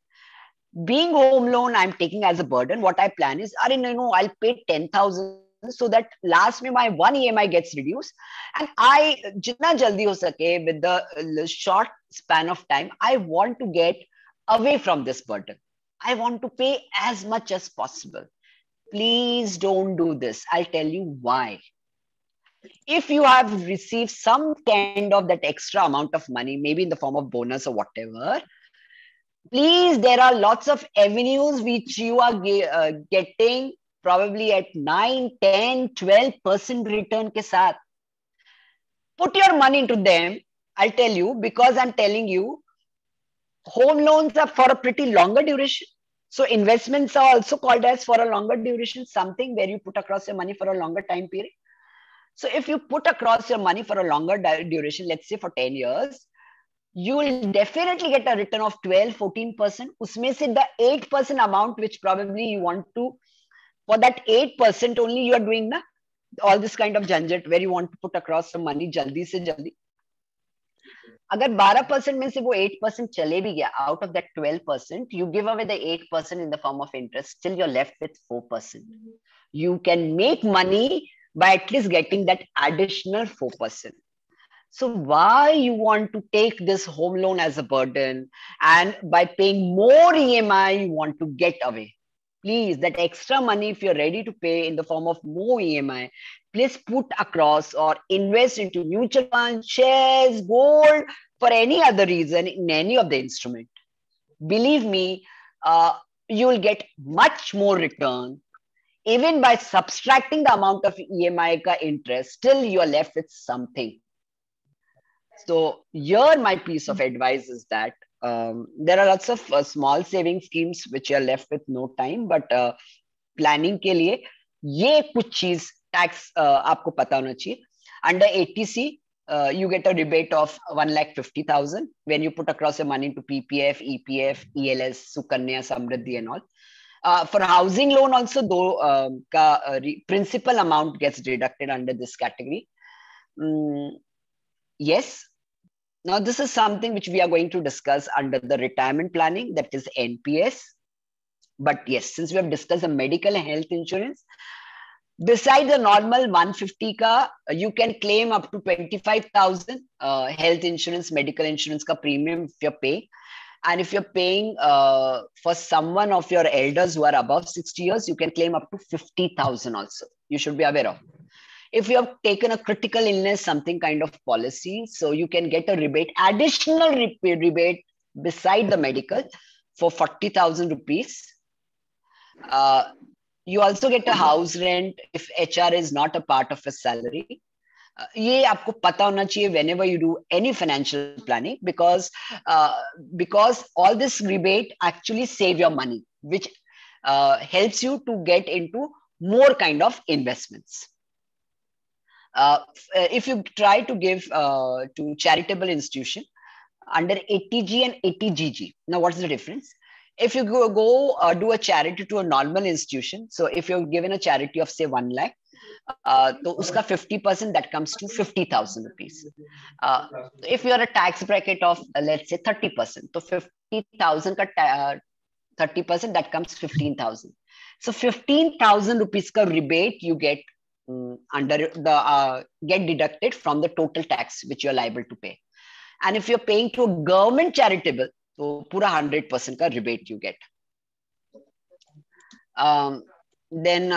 Being home loan, I'm taking as a burden. What I plan is, I'll pay 10,000 so that last में my one EMI gets reduced, and I jitna jaldi ho sake with the short span of time, I want to get away from this burden. I want to pay as much as possible. Please don't do this. I'll tell you why. If you have received some kind of that extra amount of money, maybe in the form of bonus or whatever, please, there are lots of avenues which you are getting probably at 9, 10, 12% return ke saath. Put your money into them. I'll tell you, because I'm telling you, home loans are for a pretty longer duration. So investments are also called as for a longer duration, something where you put across your money for a longer time period. So if you put across your money for a longer duration, let's say for 10 years, you will definitely get a return of 12, 14%. Usme se the 8% amount which probably you want to, for that 8% only you are doing all this kind of janjat where you want to put across some money jaldi se jaldi. Agar 12% में से वो 8% चले भी गया, out of that 12%, you give away the 8% in the form of interest, still you're left with 4%. You can make money by at least getting that additional 4%. So why you want to take this home loan as a burden, and by paying more EMI, you want to get away? Please, that extra money, if you're ready to pay in the form of more EMI, please put across or invest into mutual funds, shares, gold, for any other reason in any of the instrument. Believe me, you will get much more return. Even by subtracting the amount of EMI ka interest, still you are left with something. So here my piece of advice is that there are lots of small saving schemes which are left with no time, but planning के लिए ये कुछ चीज tax आपको पता होना चाहिए. Under 80C, you get a rebate of 1,50,000 when you put across your money into PPF, EPF, ELS, Sukanya, Samriddhi and all. For housing loan also, though, principal amount gets deducted under this category. Yes. Now, this is something which we are going to discuss under the retirement planning, that is NPS. But yes, since we have discussed the medical and health insurance, besides the normal 150 ka, you can claim up to 25,000 health insurance, medical insurance ka premium if you're paying. And if you're paying for someone of your elders who are above 60 years, you can claim up to 50,000 also. You should be aware of. If you have taken a critical illness, something kind of policy, so you can get a rebate, additional rebate beside the medical for 40,000 rupees. You also get a house rent if HR is not a part of a salary. ये आपको पता होना चाहिए whenever you do any financial planning, because all this rebate actually save your money, which helps you to get into more kind of investments. If you try to give to charitable institution under 80G and 80GG, now what's the difference? If you go do a charity to a normal institution, so if you're given a charity of say 1 lakh, so uska 50% that comes to 50,000 rupees. If you're a tax bracket of let's say 30%, so 50,000 ka 30% that comes 15,000. So 15,000 rupees ka rebate you get under the get deducted from the total tax which you're liable to pay. And if you're paying to a government charitable, so pura 100% ka rebate you get. Then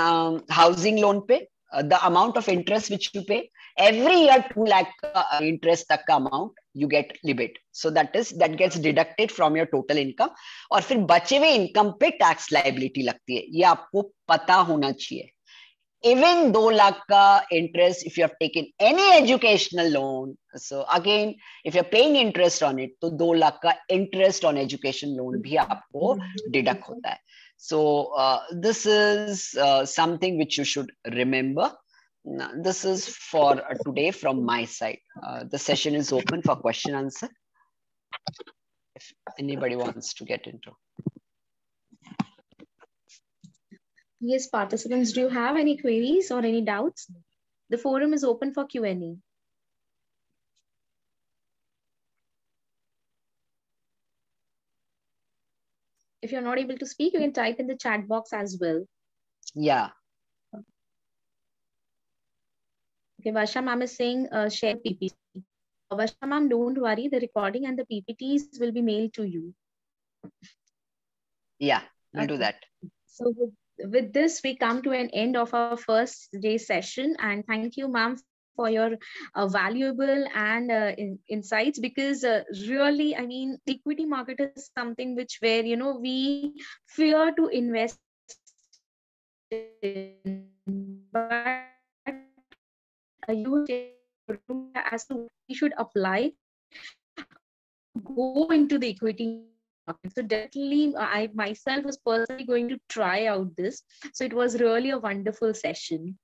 housing loan pay, the amount of interest which you pay every year, 2 lakh interest tak ka amount you get rebate. So that gets deducted from your total income. और फिर बचे हुए income पे tax liability लगती है. ये आपको पता होना चाहिए. Even 2 lakh ka interest, if you have taken any educational loan, so again, if you're paying interest on it, तो 2 lakh ka interest on education loan भी आपको deduct होता है. So this is something which you should remember. This is for today from my side. The session is open for question answer. If anybody wants to get into. Yes, participants, do you have any queries or any doubts? The forum is open for Q&A. If you're not able to speak, you can type in the chat box as well. Yeah. Okay, Varsha ma'am is saying share PPT. Varsha ma'am, don't worry, the recording and the PPTs will be mailed to you. Yeah, we'll do that. So with this, we come to an end of our first day session, and thank you, ma'am, for your valuable and insights, because really, I mean, equity market is something which where, you know, we fear to invest in, but you as to we should apply, go into the equity market. So definitely, I myself was personally going to try out this. So it was really a wonderful session.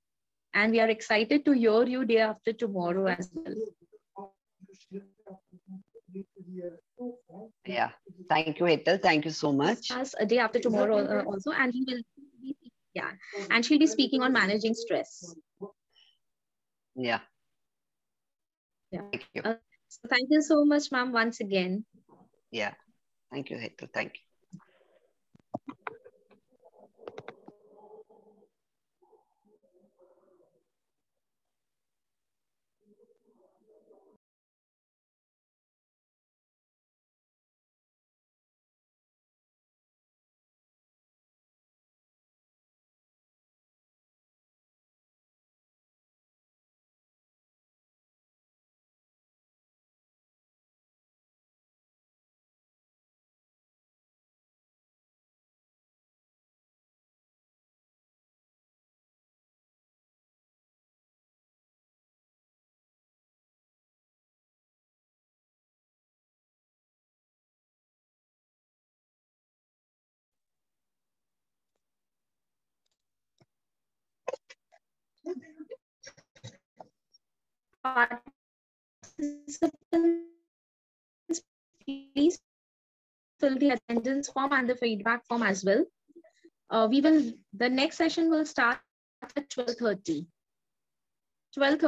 And we are excited to hear you day after tomorrow as well. Yeah, thank you, Hetal. Thank you so much. As a day after tomorrow also, and he will be, yeah, and she'll be speaking on managing stress. Yeah. Yeah. Thank you. So thank you so much, ma'am, once again. Yeah. Thank you, Hetal. Thank you. Please fill the attendance form and the feedback form as well. The next session will start at 12:30. 12:30.